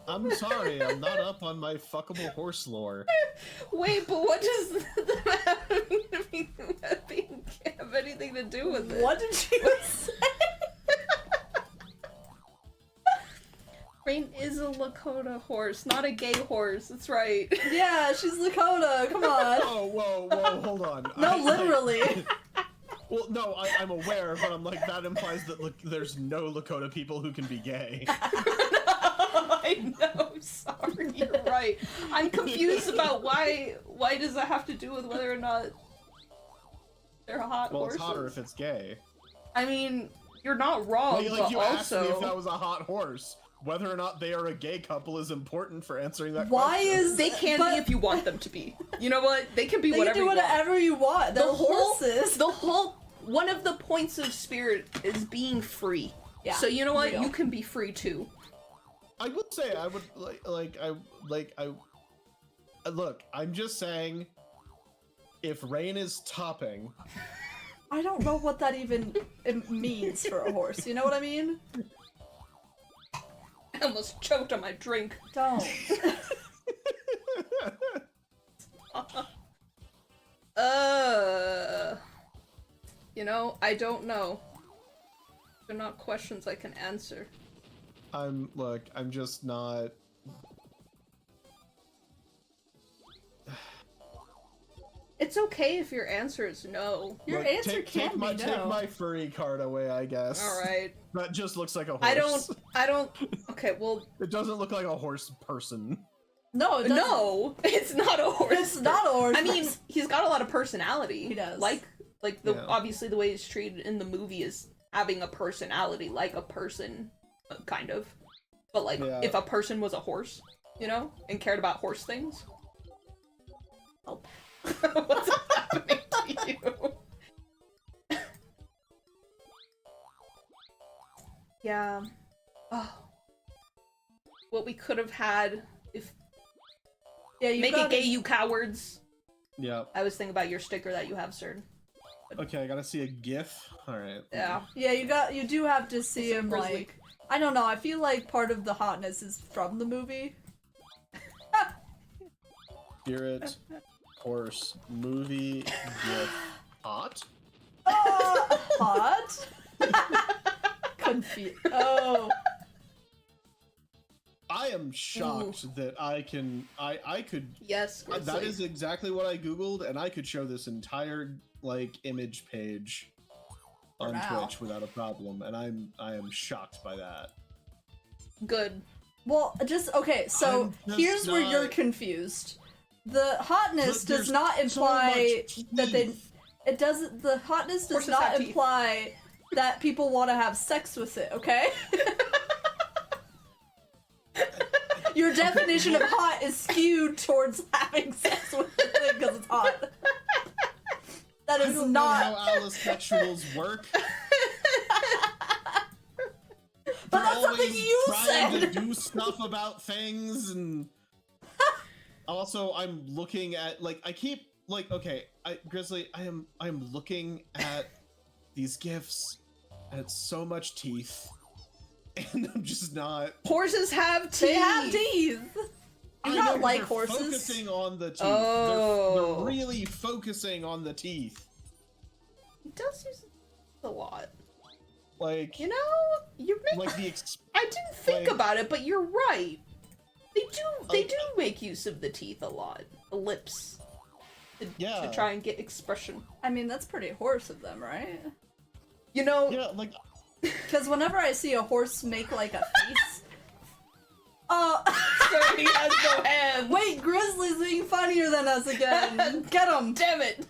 I'm sorry, I'm not up on my fuckable horse lore. Wait, but what does that have anything to do with it? What did you say? Rain is a Lakota horse, not a gay horse. That's right. Yeah, she's Lakota. Come on. Oh, whoa, hold on. No, literally. Well, no, I'm aware, but I'm like, that implies that there's no Lakota people who can be gay. I know. Sorry, you're right. I'm confused about why. Why does that have to do with whether or not they're hot Well, horses? it's hotter if it's gay. I mean, you're not wrong, Like but you asked me if that also was a hot horse. Whether or not they are a gay couple is important for answering that Why question. is they can but be if you want them to be. You know what? They can be they whatever can do you want. whatever you want. They're horses. The whole one of the points of Spirit is being free. Yeah, So you know what? real. You can be free too. I would say I would look, I'm just saying if Rain is topping, I don't know what that even means for a horse. You know what I mean? I almost choked on my drink. Don't. You know, I don't know. They're not questions I can answer. I'm just not. It's okay if your answer is no. Your Look, answer take can be take no. my furry card away, I guess. Alright. That just looks like a horse. I don't okay, well It doesn't look like a horse person. No, it doesn't. no, it's not a horse. It's not a horse. I mean, he's got a lot of personality. He does. Like the Yeah. obviously the way he's treated in the movie is having a personality like a person, kind of. But like, Yeah. if a person was a horse, you know, and cared about horse things. Oh, what's happening to you? Yeah. Oh. What we could have had if yeah, you make it gotta- gay, you cowards. Yeah. I was thinking about your sticker that you have, Cern. Okay, I gotta see a GIF. All right. Yeah. Yeah, you do have to see him Grizzly. like. I don't know. I feel like part of the hotness is from the movie. Spirit, horse, movie, GIF, hot. Hot. Confused. Oh. I am shocked that I could. Yes, That Grizzly. is exactly what I googled, and I could show this entire image page on now. Twitch without a problem, and I am shocked by that. Good. Well, just okay. So I'm just here's where you're not- confused. The hotness Look, does there's not so imply much that they. teeth. It doesn't. The hotness does Horses not have teeth. imply that people want to have sex with it. Okay. Your definition of hot is skewed towards having sex with the thing because it's hot. That I is don't not. know how allosexuals work. But that's something Always you trying said. to do stuff about things, and also I'm looking at Grizzly, I am looking at these gifs, and it's so much teeth, and I'm just not. Horses have teeth. They have teeth. I You know, not but like they're horses. Focusing on the teeth. Oh. They're really focusing on the teeth. He does use it a lot. Like, You know, you make. like I didn't think like- about it, but you're right. They Like- do make use of the teeth a lot, the lips, to Yeah. try and get expression. I mean, that's pretty horse of them, right? You know, yeah, like Because whenever I see a horse make like a face, sir, he has no hands. wait, Grizzly's being funnier than us again. Get him! Damn it.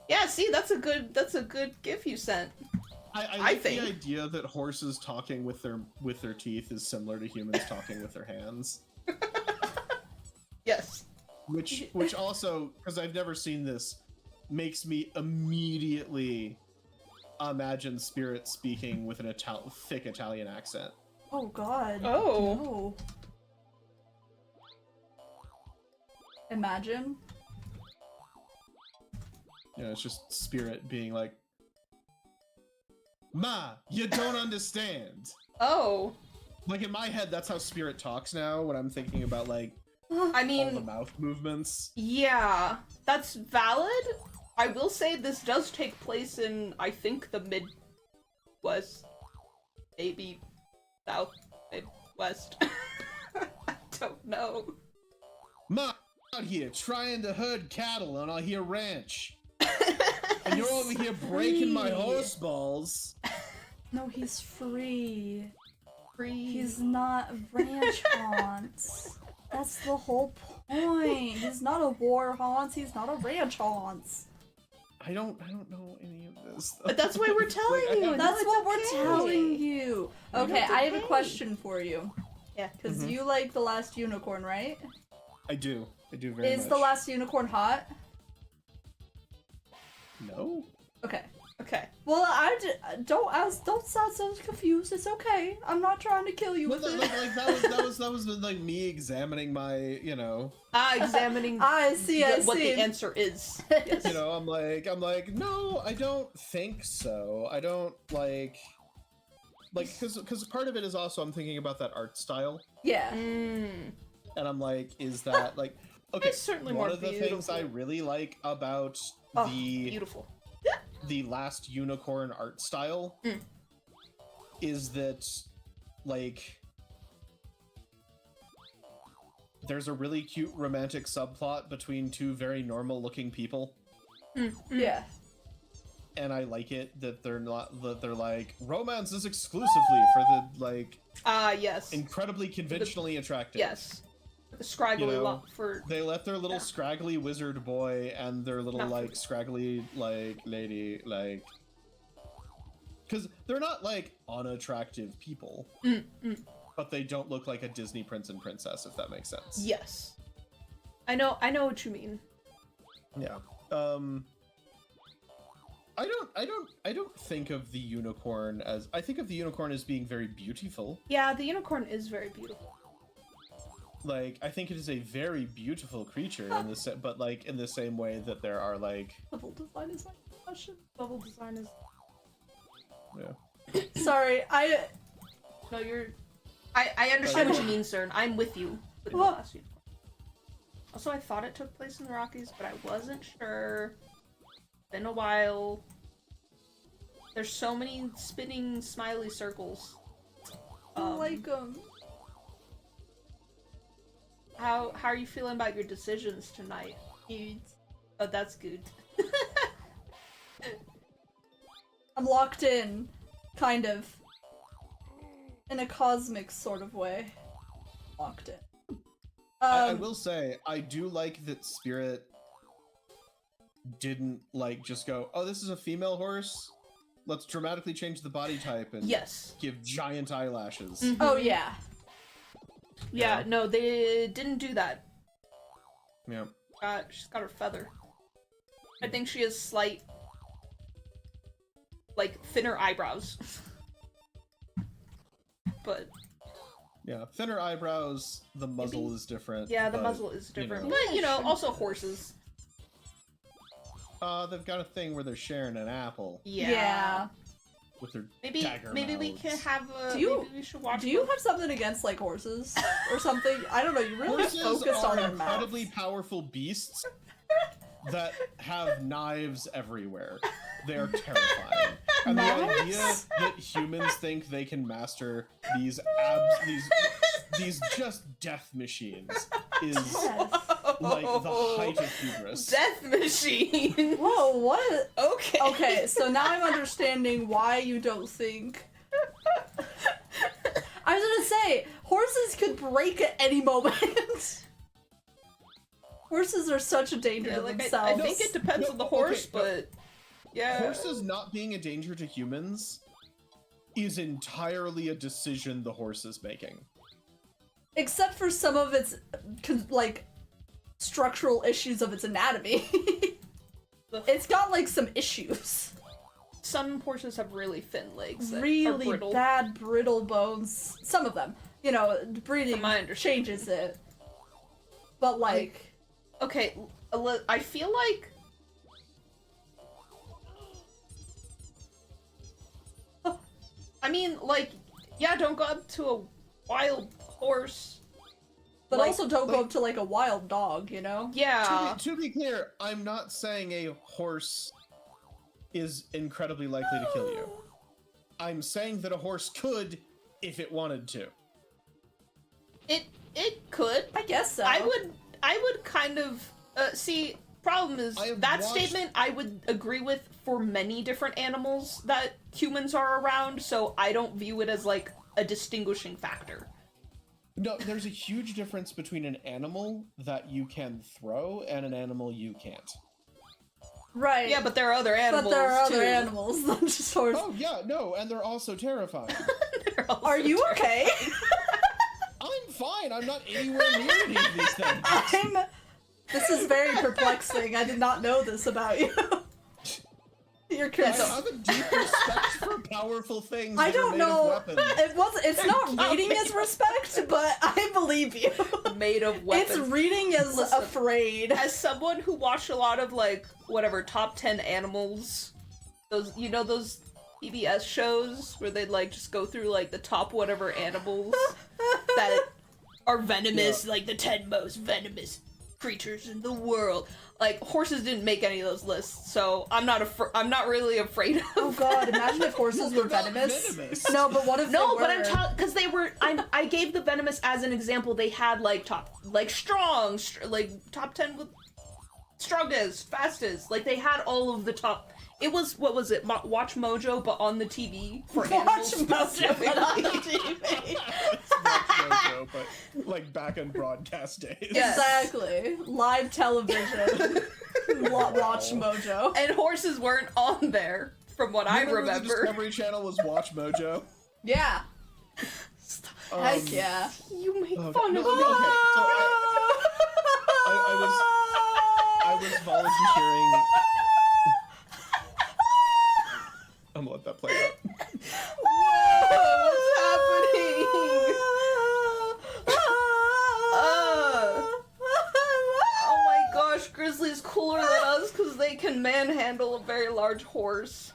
Yeah, see, that's a good gif you sent. I like the idea that horses talking with their teeth is similar to humans talking with their hands. Yes. Which also, because I've never seen this, makes me immediately imagine Spirit speaking with an thick Italian accent. Oh God. Oh. No. Imagine. You know, it's just Spirit being like, "Ma, you don't understand." Oh. Like in my head, that's how Spirit talks now when I'm thinking about like I all the mean, mouth movements. yeah, that's valid. I will say this does take place in, I think, the Midwest, maybe South Midwest. I don't know. Ma, out here trying to herd cattle on our ranch. And you're over here breaking my Free. horse balls. No, he's free. Free. He's not ranch haunts. That's the whole point. He's not a war haunts. He's not a ranch haunts. I don't know any of this. Though. But that's why we're telling I you. have- That's No, what it's we're okay. telling you. Okay, it's I have a okay. question for you. Yeah. Because Mhm. you like The Last Unicorn, right? I do very much. Is The Last Unicorn hot? No. Okay. Okay. Well, don't sound so confused. It's okay. I'm not trying to kill you But with like, it. that was like me examining my, Examining I see. what the answer is. Yes. I'm like, no, I don't think so. I don't like, because part of it is also I'm thinking about that art style, Yeah. Mm. and I'm like, is that like, okay, It's certainly one more of the things I beautiful. really like about Oh, the beautiful. Last Unicorn art style Mm. is that, like, there's a really cute romantic subplot between two very normal looking people, Yeah. and I like it that they're like, romance is exclusively for the, like, Yes. incredibly conventionally attractive. Yes. The scraggly You know, lot for. They left their little Yeah. scraggly wizard boy and their little, Not like, for- scraggly, like, lady, like... Because they're not, like, unattractive people, but they don't look like a Disney prince and princess, if that makes sense. Yes. I know what you mean. Yeah. I don't think of the unicorn as... I think of the unicorn as being very beautiful. Yeah, the unicorn is very beautiful. Like, I think it is a very beautiful creature in the but like in the same way that there are like, Level design is my question. Level design is. yeah. Sorry, No, you're. I understand what you mean, Cern. I'm with you. With the Well- last unicorn. Also, I thought it took place in the Rockies, but I wasn't sure. Been a while. There's so many spinning smiley circles. I like them. How are you feeling about your decisions tonight? Dude. Oh, that's good. I'm locked in, kind of. In a cosmic sort of way. Locked in. I will say, I do like that Spirit didn't, like, just go, oh, this is a female horse? Let's dramatically change the body type and Yes. give giant eyelashes. Mhm. Oh yeah. Yeah, Yeah. no, they didn't do that. Yeah. She's got her feather. I think she has slight, like, thinner eyebrows. But Yeah. Thinner eyebrows, the muzzle Maybe- is different. yeah, the but, muzzle is different. know. But, you know, also horses. They've got a thing where they're sharing an apple Yeah. with their Maybe dagger we mouths. can have a. Do you- maybe we should watch. Do you have something against like horses or something? I don't know. You really Horses focused are on their incredibly mouths. powerful beasts that have knives everywhere. They are terrifying. And the idea Knives? that humans think they can master these these just death machines is like the height of hubris. Death machine. Whoa, what? Okay. Okay, so now I'm understanding why you don't think. I was gonna say, horses could break at any moment. Horses are such a danger Yeah, to like I themselves. think it depends on the horse, but yeah. Horses not being a danger to humans is entirely a decision the horse is making. Except for some of its, like, structural issues of its anatomy. It's got, like, some issues. Some horses have really thin legs. That are Really brittle. bad brittle bones. Some of them. You know, breeding From my understanding. changes it. But, like... Okay, I feel like. I mean, like, yeah, don't go up to a wild horse. But Like- also don't go up to, like, a wild dog, you know? Yeah. To be clear, I'm not saying a horse is incredibly likely to kill you. I'm saying that a horse could if it wanted to. It could. I guess so. I would kind of see. Problem is I have that watched- statement I would agree with for many different animals that humans are around. So I don't view it as like a distinguishing factor. No, there's a huge difference between an animal that you can throw and an animal you can't. Right. Yeah, but there are other animals. But there are other too. animals than just horses. Oh yeah, no, and they're also terrifying. They're also Are you okay? I'm fine. I'm not anywhere near any of these things. This is very perplexing. I did not know this about you. You're I correct. have a deep respect for powerful things. I that are don't made of know. weapons. It's not reading as respect, but I believe you. made of weapons. It's reading as Listen. afraid. As someone who watched a lot of like whatever top 10 animals, those those PBS shows where they'd like just go through like the top whatever animals that are venomous, Yeah. like the 10 most venomous creatures in the world. Like horses didn't make any of those lists, so I'm not really afraid of. Oh god, imagine if horses were They're not venomous. venomous. No, but what if No, they were? but I'm telling because they were. I gave the venomous as an example. They had like strong, like top 10 with strongest, fastest. Like they had all of the top. It was what was it? Watch Mojo, but on the TV for Watch animals Mojo, but on specifically. TV. It's not Mojo, but like back in broadcast days. Yes. Exactly. Live television. Watch Mojo. And horses weren't on there, from what I The remember. Discovery Channel was Watch Mojo. Yeah. Heck Um, yeah. You make Okay, fun no, of okay, me. so I was volunteering. I'm gonna let that play out. Whoa, what's happening? Oh my gosh, Grizzly's cooler than us because they can manhandle a very large horse.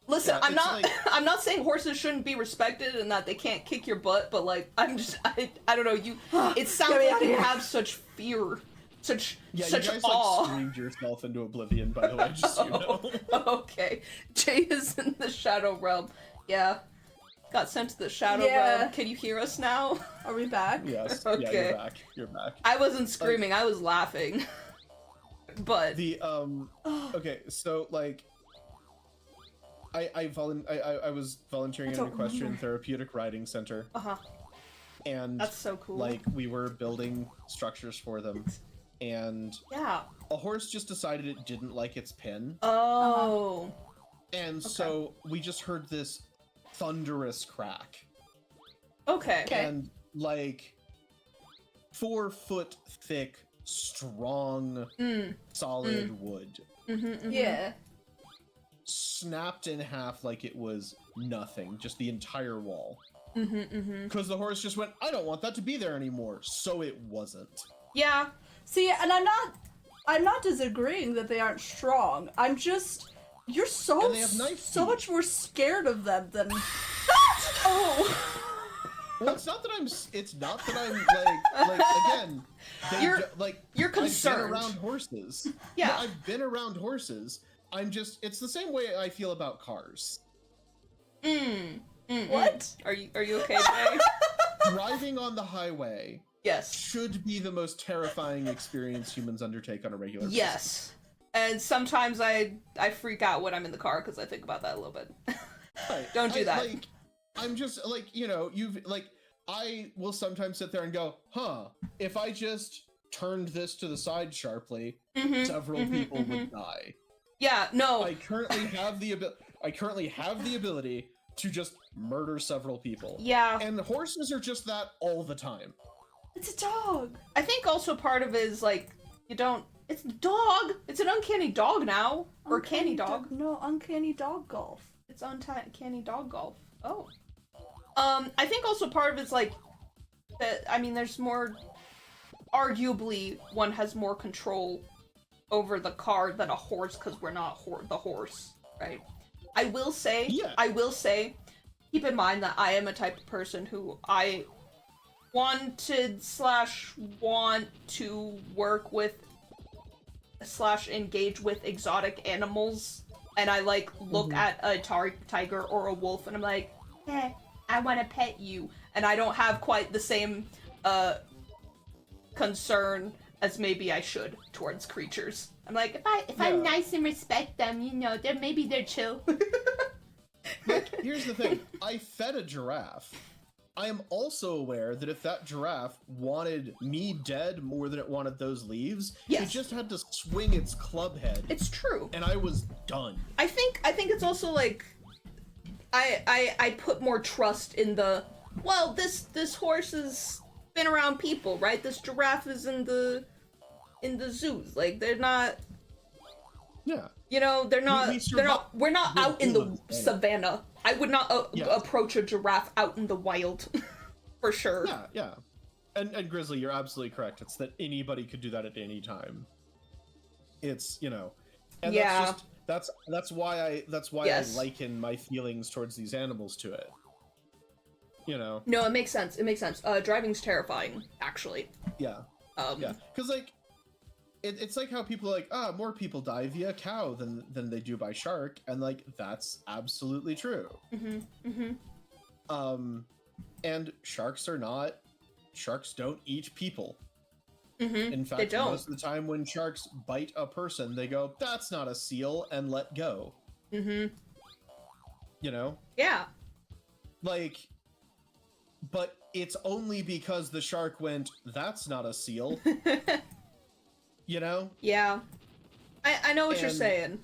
Listen, Yeah, I'm it's not like- I'm not saying horses shouldn't be respected and that they can't kick your butt, but like I don't know, it sounds Get me like outta you here. have such fear, such Yeah, such you guys awe. like screamed yourself into oblivion, by the way, just so you know. Okay. Jay is in the Shadow Realm. Yeah. Got sent to the Shadow Yeah. Realm. Can you hear us now? Are we back? Yes, yeah, Okay. you're back. You're back. I wasn't screaming, I was laughing. But The okay, so like I was volunteering I at an don't equestrian remember. therapeutic riding center, uh-huh. and That's so cool. like we were building structures for them, and Yeah. a horse just decided it didn't like its pin, Oh. and so we just heard this thunderous crack, Okay. Okay. and like 4-foot thick, strong, Mm. solid wood Mm-hmm, Yeah. snapped in half like it was nothing, just the entire wall. Mm-hmm, mm-hmm. Because the horse just went, I don't want that to be there anymore. So it wasn't. Yeah. See, and I'm I'm not disagreeing that they aren't strong. I'm just you're so And they have nice so teeth. much more scared of them than Oh. Well, it's not that I'm like again. You're concerned. I've been around horses. Yeah. I've been around horses. It's the same way I feel about cars. what? Are you okay, Jay? Driving on the highway Yes. should be the most terrifying experience humans undertake on a regular basis. Yes. And sometimes I freak out when I'm in the car because I think about that a little bit. Right. Don't do that. I'm just I will sometimes sit there and go, if I just turned this to the side sharply, several people would die. Yeah, no. I currently have the ability to just murder several people. Yeah. And horses are just that all the time. It's a dog. I think also part of it is like it's a dog. It's an uncanny dog now. Or canny dog. No, uncanny dog golf. It's uncanny dog golf. Oh. I think also part of it's like that. I mean, there's more. Arguably, one has more control over the car than a horse because we're not the horse, right? I will say. Keep in mind that I am a type of person who I want to work with / engage with exotic animals, and I look at a tiger or a wolf and I'm like, I want to pet you, and I don't have quite the same concern as maybe I should towards creatures. I'm like, if I'm nice and respect them, maybe they're chill. Look, here's the thing. I fed a giraffe. I am also aware that if that giraffe wanted me dead more than it wanted those leaves, it just had to swing its club head. It's true. And I was done. I think it's also like I put more trust in this horse has been around people, right? This giraffe is in the zoos. Like they're not we're not out in the savannah. I would not approach a giraffe out in the wild. For sure. Yeah. And Grizzly, you're absolutely correct. It's that anybody could do that at any time. It's, and that's why I liken my feelings towards these animals to it. No, it makes sense. Driving's terrifying, actually. Yeah. Because it's like how people are like, more people die via cow than they do by shark, and that's absolutely true. And sharks don't eat people. In fact, they don't. Most of the time when sharks bite a person, they go, that's not a seal, and let go. Yeah. But it's only because the shark went, that's not a seal. Yeah. I know what you're saying.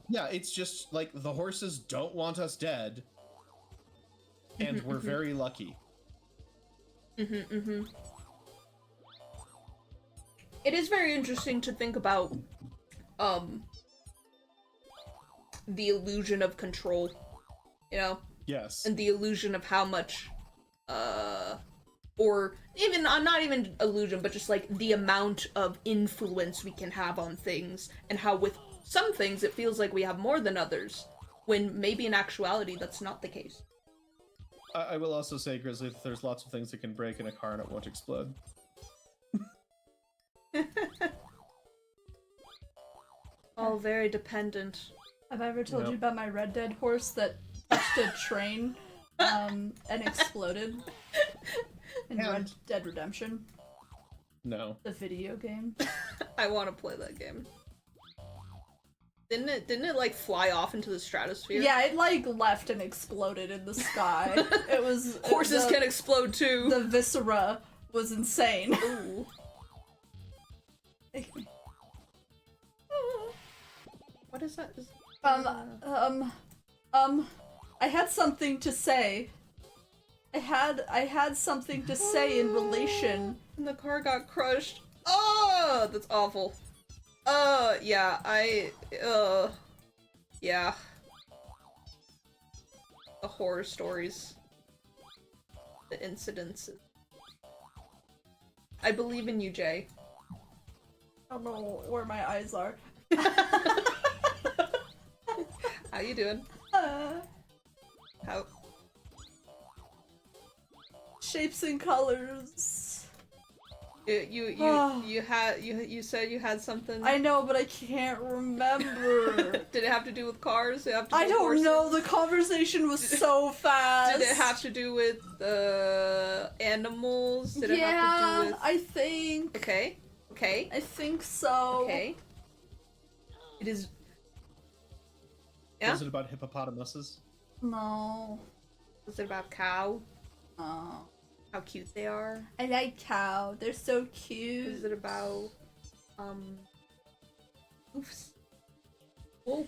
Yeah, it's just the horses don't want us dead, and we're very lucky. It is very interesting to think about the illusion of control, Yes. and the illusion of how much or even not even illusion, but just the amount of influence we can have on things, and how with some things it feels like we have more than others, when maybe in actuality that's not the case. I will also say, Grizzly, that there's lots of things that can break in a car and it won't explode. All very dependent. Have I ever told you about my Red Dead horse that touched a train and exploded in Red Dead Redemption? No. The video game. I want to play that game. Didn't it fly off into the stratosphere? Yeah, it left and exploded in the sky. It was horses can explode too. The viscera was insane. Ooh. What is that? I had something to say. I had something to say in relation. And the car got crushed. Oh, that's awful. Yeah, yeah. The horror stories. The incidences. I believe in you, Jay. I don't know where my eyes are. How you doing? How? Shapes and colors. You said you had something. I know, but I can't remember. Did it have to do with cars? Did it have to do I with don't horses? know. The conversation was so fast. Did it have to do with animals? Did it yeah, have to do with? I think. Okay. Okay. I think so. Okay. It is. Yeah. Was it about hippopotamuses? No. Was it about cow? Oh. How cute they are? I like cow. They're so cute. Is it about oofs? Wolf?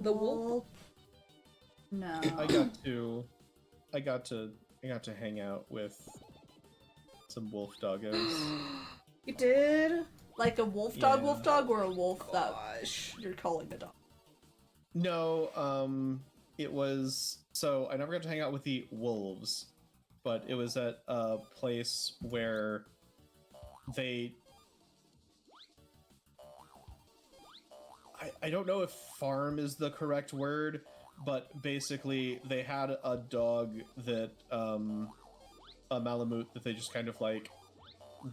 The wolf? No. I got to hang out with some wolf doggos. You did? Like a wolf dog, or a wolf that you're calling a dog? No, it was, so I never got to hang out with the wolves, but it was at a place where I don't know if farm is the correct word, but basically they had a dog that, a Malamute that they just kind of like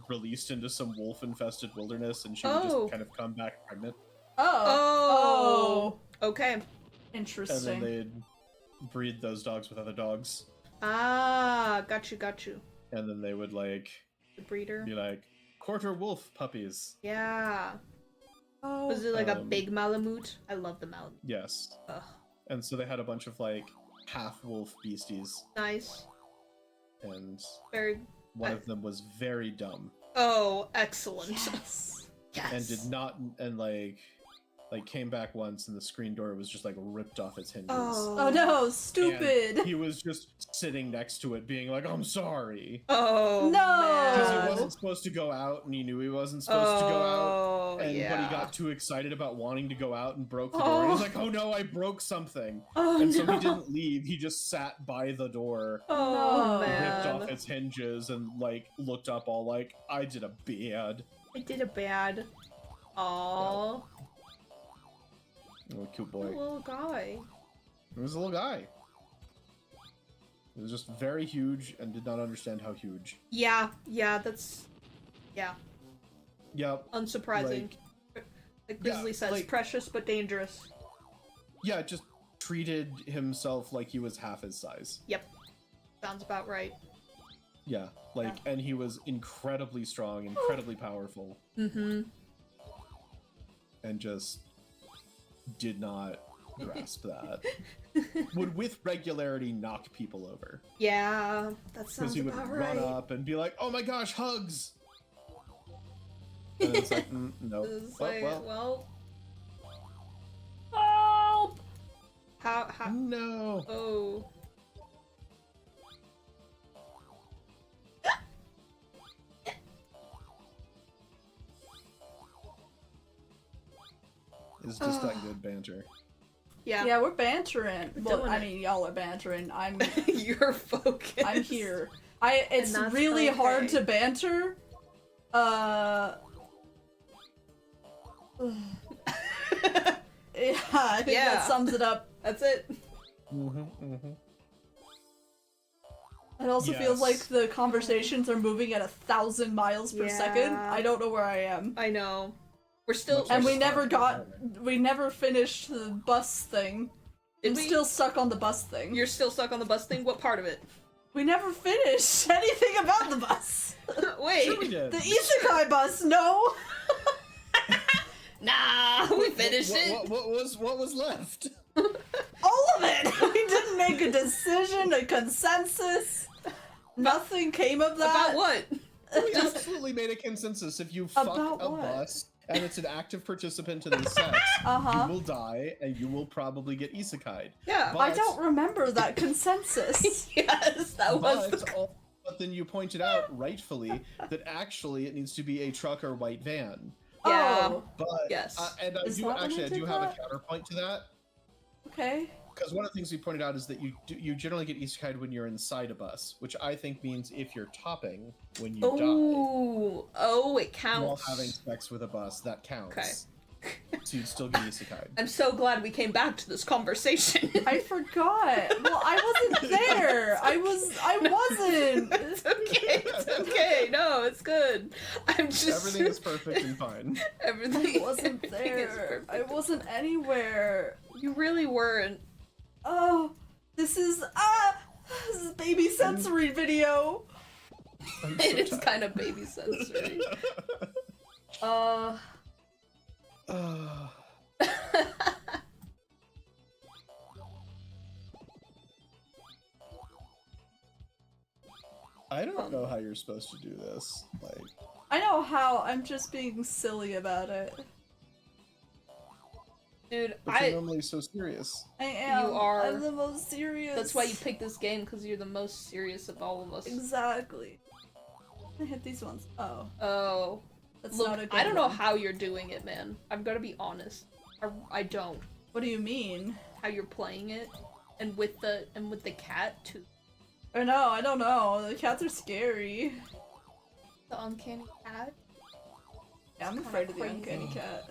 released into some wolf-infested wilderness, and she would just kind of come back pregnant. Oh. Okay. Interesting. And then they'd breed those dogs with other dogs. Ah, got you. And then they would like The breeder. be like quarter wolf puppies. Yeah. Oh. Was it like a big Malamute? I love the Malamute. Yes. Ugh. And so they had a bunch of like half wolf beasties, Nice. and Very. one of them was very dumb Oh, excellent. Yes. Yes. and did not, and like came back once and the screen door was just like ripped off its hinges. Oh no, And stupid. he was just sitting next to it being like, I'm sorry. Oh No. Because he man. wasn't supposed to go out, and he knew he wasn't supposed to go out. Oh, But yeah. he got too excited about wanting to go out and broke the door. He was Oh. like, oh no, I broke something. Oh And so no. he didn't leave. He just sat by the door, Oh No. ripped man. off its hinges, and like looked up all like, I did a bad. I did a bad. Aww. Oh, cute A boy. little guy. He was a little guy. He was just very huge and did not understand how huge. Yeah, that's. Yeah. Yep. Unsurprising. Like Grizzly says, like- precious but dangerous. Yeah, just treated himself like he was half his size. Yep. Sounds about right. Yeah, like, and he was incredibly strong, incredibly powerful, Mm-hmm. and just did not grasp that. Would with regularity knock people over. Yeah, that Because sounds he would about run right. up and be like, oh my gosh, hugs! And it's like, no. It's Oh, like, well, Help! how, no. oh. It's just that good banter. Yeah. Yeah, we're bantering. We're Well, doing I it. mean, y'all are bantering. I'm You're focused. I'm here. It's that's really hard okay. to banter. Yeah, I think Yeah. that sums it up. That's it. It also feels like Yes. the conversations are moving at 1,000 miles per second. Yeah. I don't know where I am. I know. We're still. Much And like we never finished the bus thing. Did I'm we? still stuck on the bus thing. You're still stuck on the bus thing? What part of it? We never finished anything about the bus. Wait. Sure we did. The isekai bus, no. Nah, we finished it. What was left? All of it. We didn't make a decision, a consensus. Nothing came of that. About what? We absolutely made a consensus. If you fuck About a what? bus and it's an active participant in the sex, Uh-huh. you will die and you will probably get isekai'd. Yeah. I don't remember that consensus. Yes, that was the. But then you pointed out rightfully that actually it needs to be a truck or white van. Yeah. Oh, But Yes. and I Is do that when actually I I do did have that? a counterpoint to that, okay. because one of the things we pointed out is that you generally get isekai'd when you're inside a bus, which I think means if you're topping when you Oh, it die counts. while having sex with a bus, that counts. Okay. So you'd still get isekai'd. I'm so glad we came back to this conversation. I forgot. Well, I wasn't there. I wasn't. It's okay. It's okay. No, it's good. I'm just. Everything is perfect and fine. Everything. I wasn't everything is there. I perfect. wasn't anywhere. You really weren't. Oh, this is baby sensory video. I'm so It is tired. kind of baby sensory. I don't know how you're supposed to do this. Like, I know how. I'm just being silly about it. Dude, but you're normally so serious. I am. You are. I'm the most serious. That's why you picked this game, because you're the most serious of all of us. Exactly. I hit these ones. Oh, Oh. that's Look, not a good I don't know one. how you're doing it, man. I'm gonna be honest. I don't. What do you mean? How you're playing it, and with the cat too. Or no, I don't know. The cats are scary. The uncanny cat. Yeah, I'm It's afraid of kinda the crazy. uncanny cat.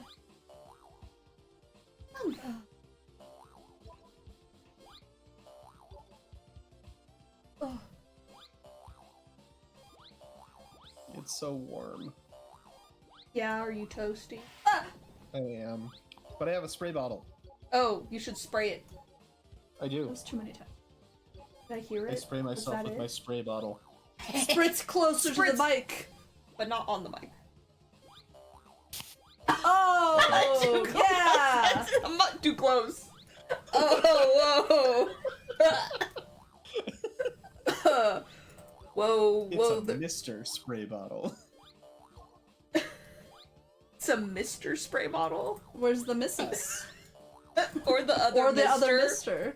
Oh. It's so warm. Yeah, are you toasty? I am. But I have a spray bottle. Oh, you should spray it. I That do. was too many times. Did I hear it? I spray Was myself that with it? my spray bottle. Spritz closer to Spritz. the mic. But not on the mic. Oh, yeah. I'm not too close. Oh, whoa. Whoa, It's whoa. a Mr. Spray bottle. It's a Mr. Spray bottle? Where's the missus? Or the other Or the Mr. other mister.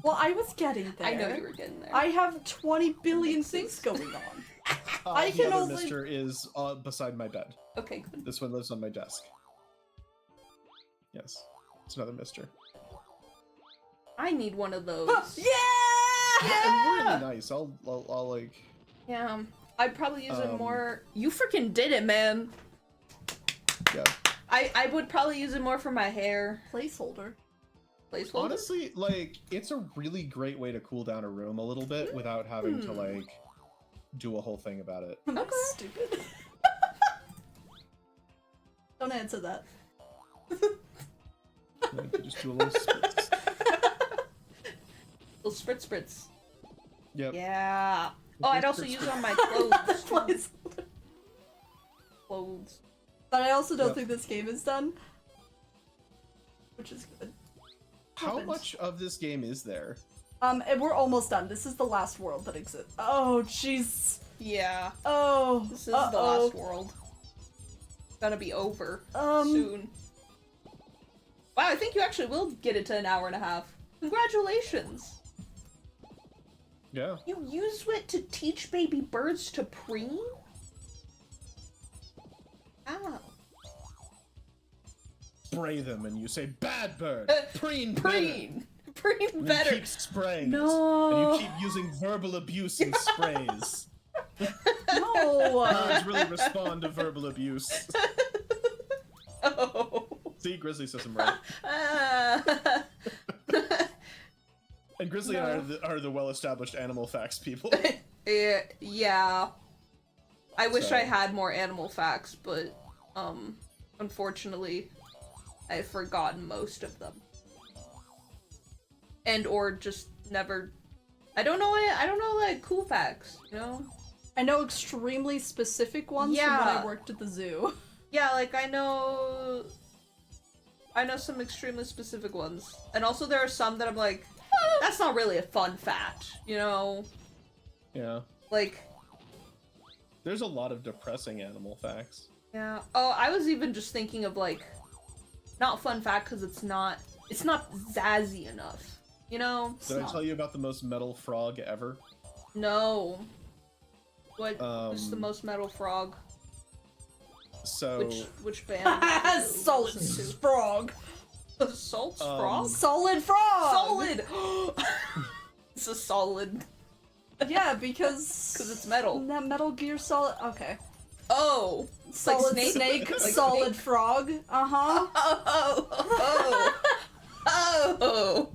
Well, I was getting there. I know you were getting there. I have 20 billion things going on. I The can other only- Mr. is beside my bed. Okay, good. This one lives on my desk. Yes. It's another Mr. I need one of those. Yeah! I'm really nice. I'll like... Yeah. I'd probably use it Um, more. You freaking did it, man. Yeah. I would probably use it more for my hair. Placeholder. Placeholder. Honestly, like, it's a really great way to cool down a room a little bit without having to, like, do a whole thing about it. Am I Okay. stupid? Don't answer that. Like, you just do a little spritz. Little spritz. Yep. Yeah. Oh, I'd also use it on my clothes. too. Placeholder. Clothes. But I also don't Yep. think this game is done. Which is good. How Happened. much of this game is there? And we're almost done. This is the last world that exists. Oh, jeez. Yeah. Oh. This is the last world. It's gonna be over soon. Wow, I think you actually will get it to an hour and a half. Congratulations! Yeah. You used it to teach baby birds to preen? Ow. Spray them and you say, bad bird! Preen! Preen! Preen And better! you keep spraying No. it. And you keep using verbal abuse and sprays. No. Birds really respond to verbal abuse. Oh. See, Grizzly says I'm right. Ah. And Grizzly and I are the well-established animal facts people. Yeah. I wish So- I had more animal facts, but unfortunately, I've forgotten most of them. And or just never. I don't know like cool facts, you know? I know extremely specific ones from when Yeah. I worked at the zoo. Yeah, like I know some extremely specific ones. And also there are some that I'm like, that's not really a fun fact, you know? Yeah. Like, There's a lot of depressing animal facts. yeah. Oh, I was even just thinking of like, not fun fact because it's not zazzy enough, you know? Did I tell you about the most metal frog ever? No. What's the most metal frog? So Which band? Solid frog. Assault's frog? Solid frog! Solid! It's a solid. Yeah, because... Because it's metal. That Metal Gear Solid... Okay. Oh! Solid like snake, Like solid snake? frog. Uh-huh. Oh!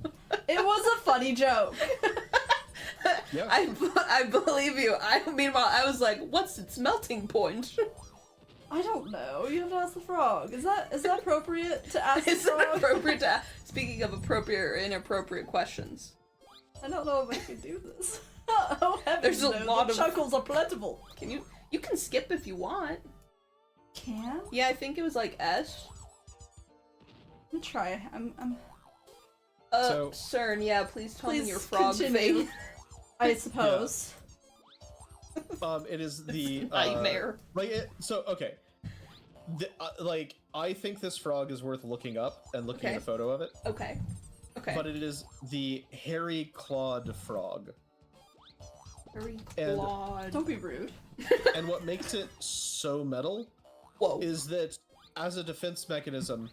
It was a funny joke. Yeah. I believe you. Meanwhile, I was like, what's its melting point? I don't know. You have to ask the frog. Is that appropriate to ask the Is it frog? appropriate to Speaking of appropriate or inappropriate questions. I don't know if I can do this. Oh heavens, There's a no, lot the of- chuckles are plentiful. You can skip if you want. Can? Yeah, I think it was like S. Let me try. I'm So- Cern, yeah, please tell me Please your frog continue. thing. I suppose. It is the Nightmare. Okay. I think this frog is worth looking up and looking at a Okay. photo of it. Okay. But it is the hairy clawed frog. Very And- clawed. Don't be rude. And what makes it so metal Whoa. is that as a defense mechanism,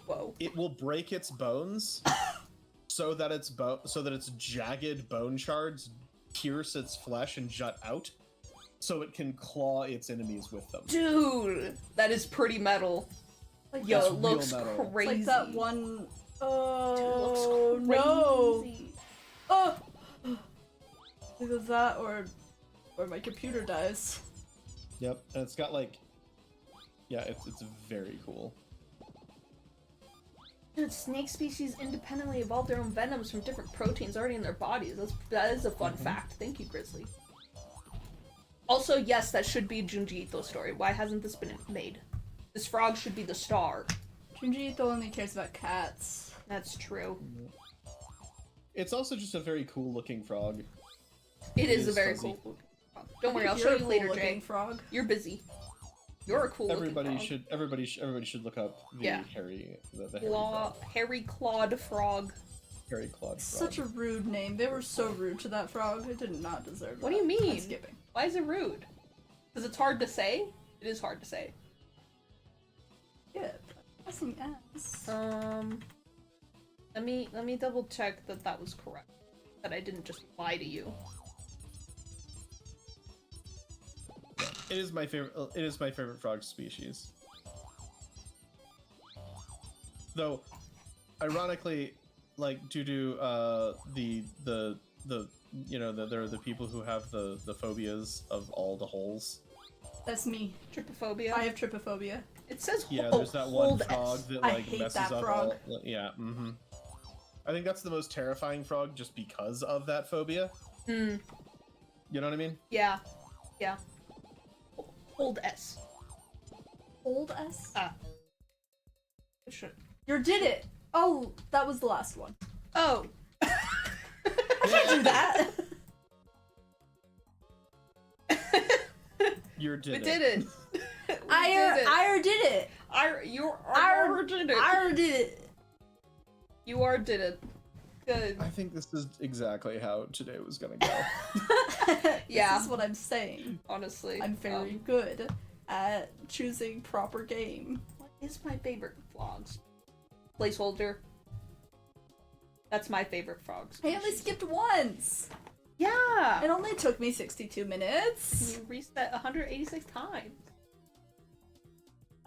Whoa. it will break its bones so that its jagged bone shards pierce its flesh and jut out, so it can claw its enemies with them. Dude, that is pretty metal. Like Yo, That's it real looks metal. crazy. like that one. Dude, Oh it looks no! crazy. Oh. Either that or my computer dies. Yep, and it's got it's very cool. Dude, snake species independently evolve their own venoms from different proteins already in their bodies. That is a fun fact. Thank you, Grizzly. Also, yes, that should be Junji Ito's story. Why hasn't this been made? This frog should be the star. Junji Ito only cares about cats. That's true. It's also just a very cool looking frog. It is a is very fuzzy. cool frog. Don't worry, I'll You're show a you later, cool-looking Jay. frog. You're busy. You're a cool Everybody looking frog. everybody should look up the Yeah. hairy Hairy clawed frog. hairy clawed frog. Such a rude name. They were so rude to that frog. It did not deserve What that. do you mean? I'm skipping. Why is it rude? Because it's hard to say? It is hard to say. Yeah. Pressing S. Let me double check that was correct. That I didn't just lie to you. It is my favorite. It is my favorite frog species. Though, ironically, like due to there are the people who have the phobias of all the holes. That's me. Trypophobia. I have trypophobia. It says Yeah, oh, there's that one hold frog S. that I like hate messes that up frog. all. Yeah. Mm-hmm. I think that's the most terrifying frog just because of that phobia. Hmm. You know what I mean? Yeah. Yeah. Hold S. Old S? Ah. It should. You did it! Oh, that was the last one. Oh. I can't do that! You did We it. did it. I did it! You I did it. I did it! You are did it. Good. I think this is exactly how today was gonna go. Yeah. This is what I'm saying. Honestly. I'm very good at choosing proper game. What is my favorite frogs? Placeholder. That's my favorite frogs. I only skipped once! Yeah! It only took me 62 minutes. You reset 186 times.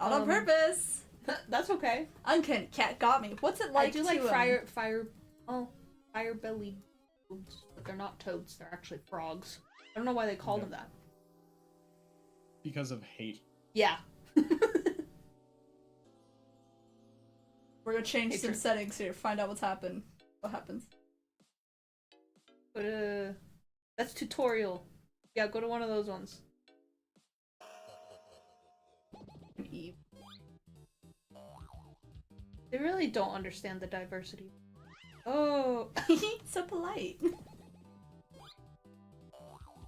Not on purpose. That's okay. Uncanny cat got me. What's it like I do like to, fire belly toads, but they're not toads, they're actually frogs. I don't know why they called them that. Because of hate. Yeah. We're gonna change some Hatred. settings here, find out what's happened. What happens? But, that's tutorial. Yeah, go to one of those ones. Eve. They really don't understand the diversity. Oh. So polite.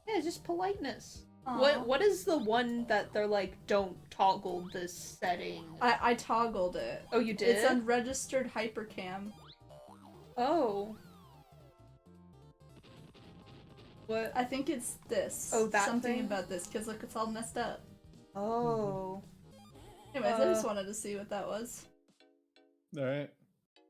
Yeah, just politeness. Aw. What is the one that they're like, don't toggle this setting? I toggled it. Oh, you did? It's unregistered hypercam. Oh. What? I think it's this. Oh, that Something thing? about this, because look, it's all messed up. Oh. Anyways, I just wanted to see what that was. All right.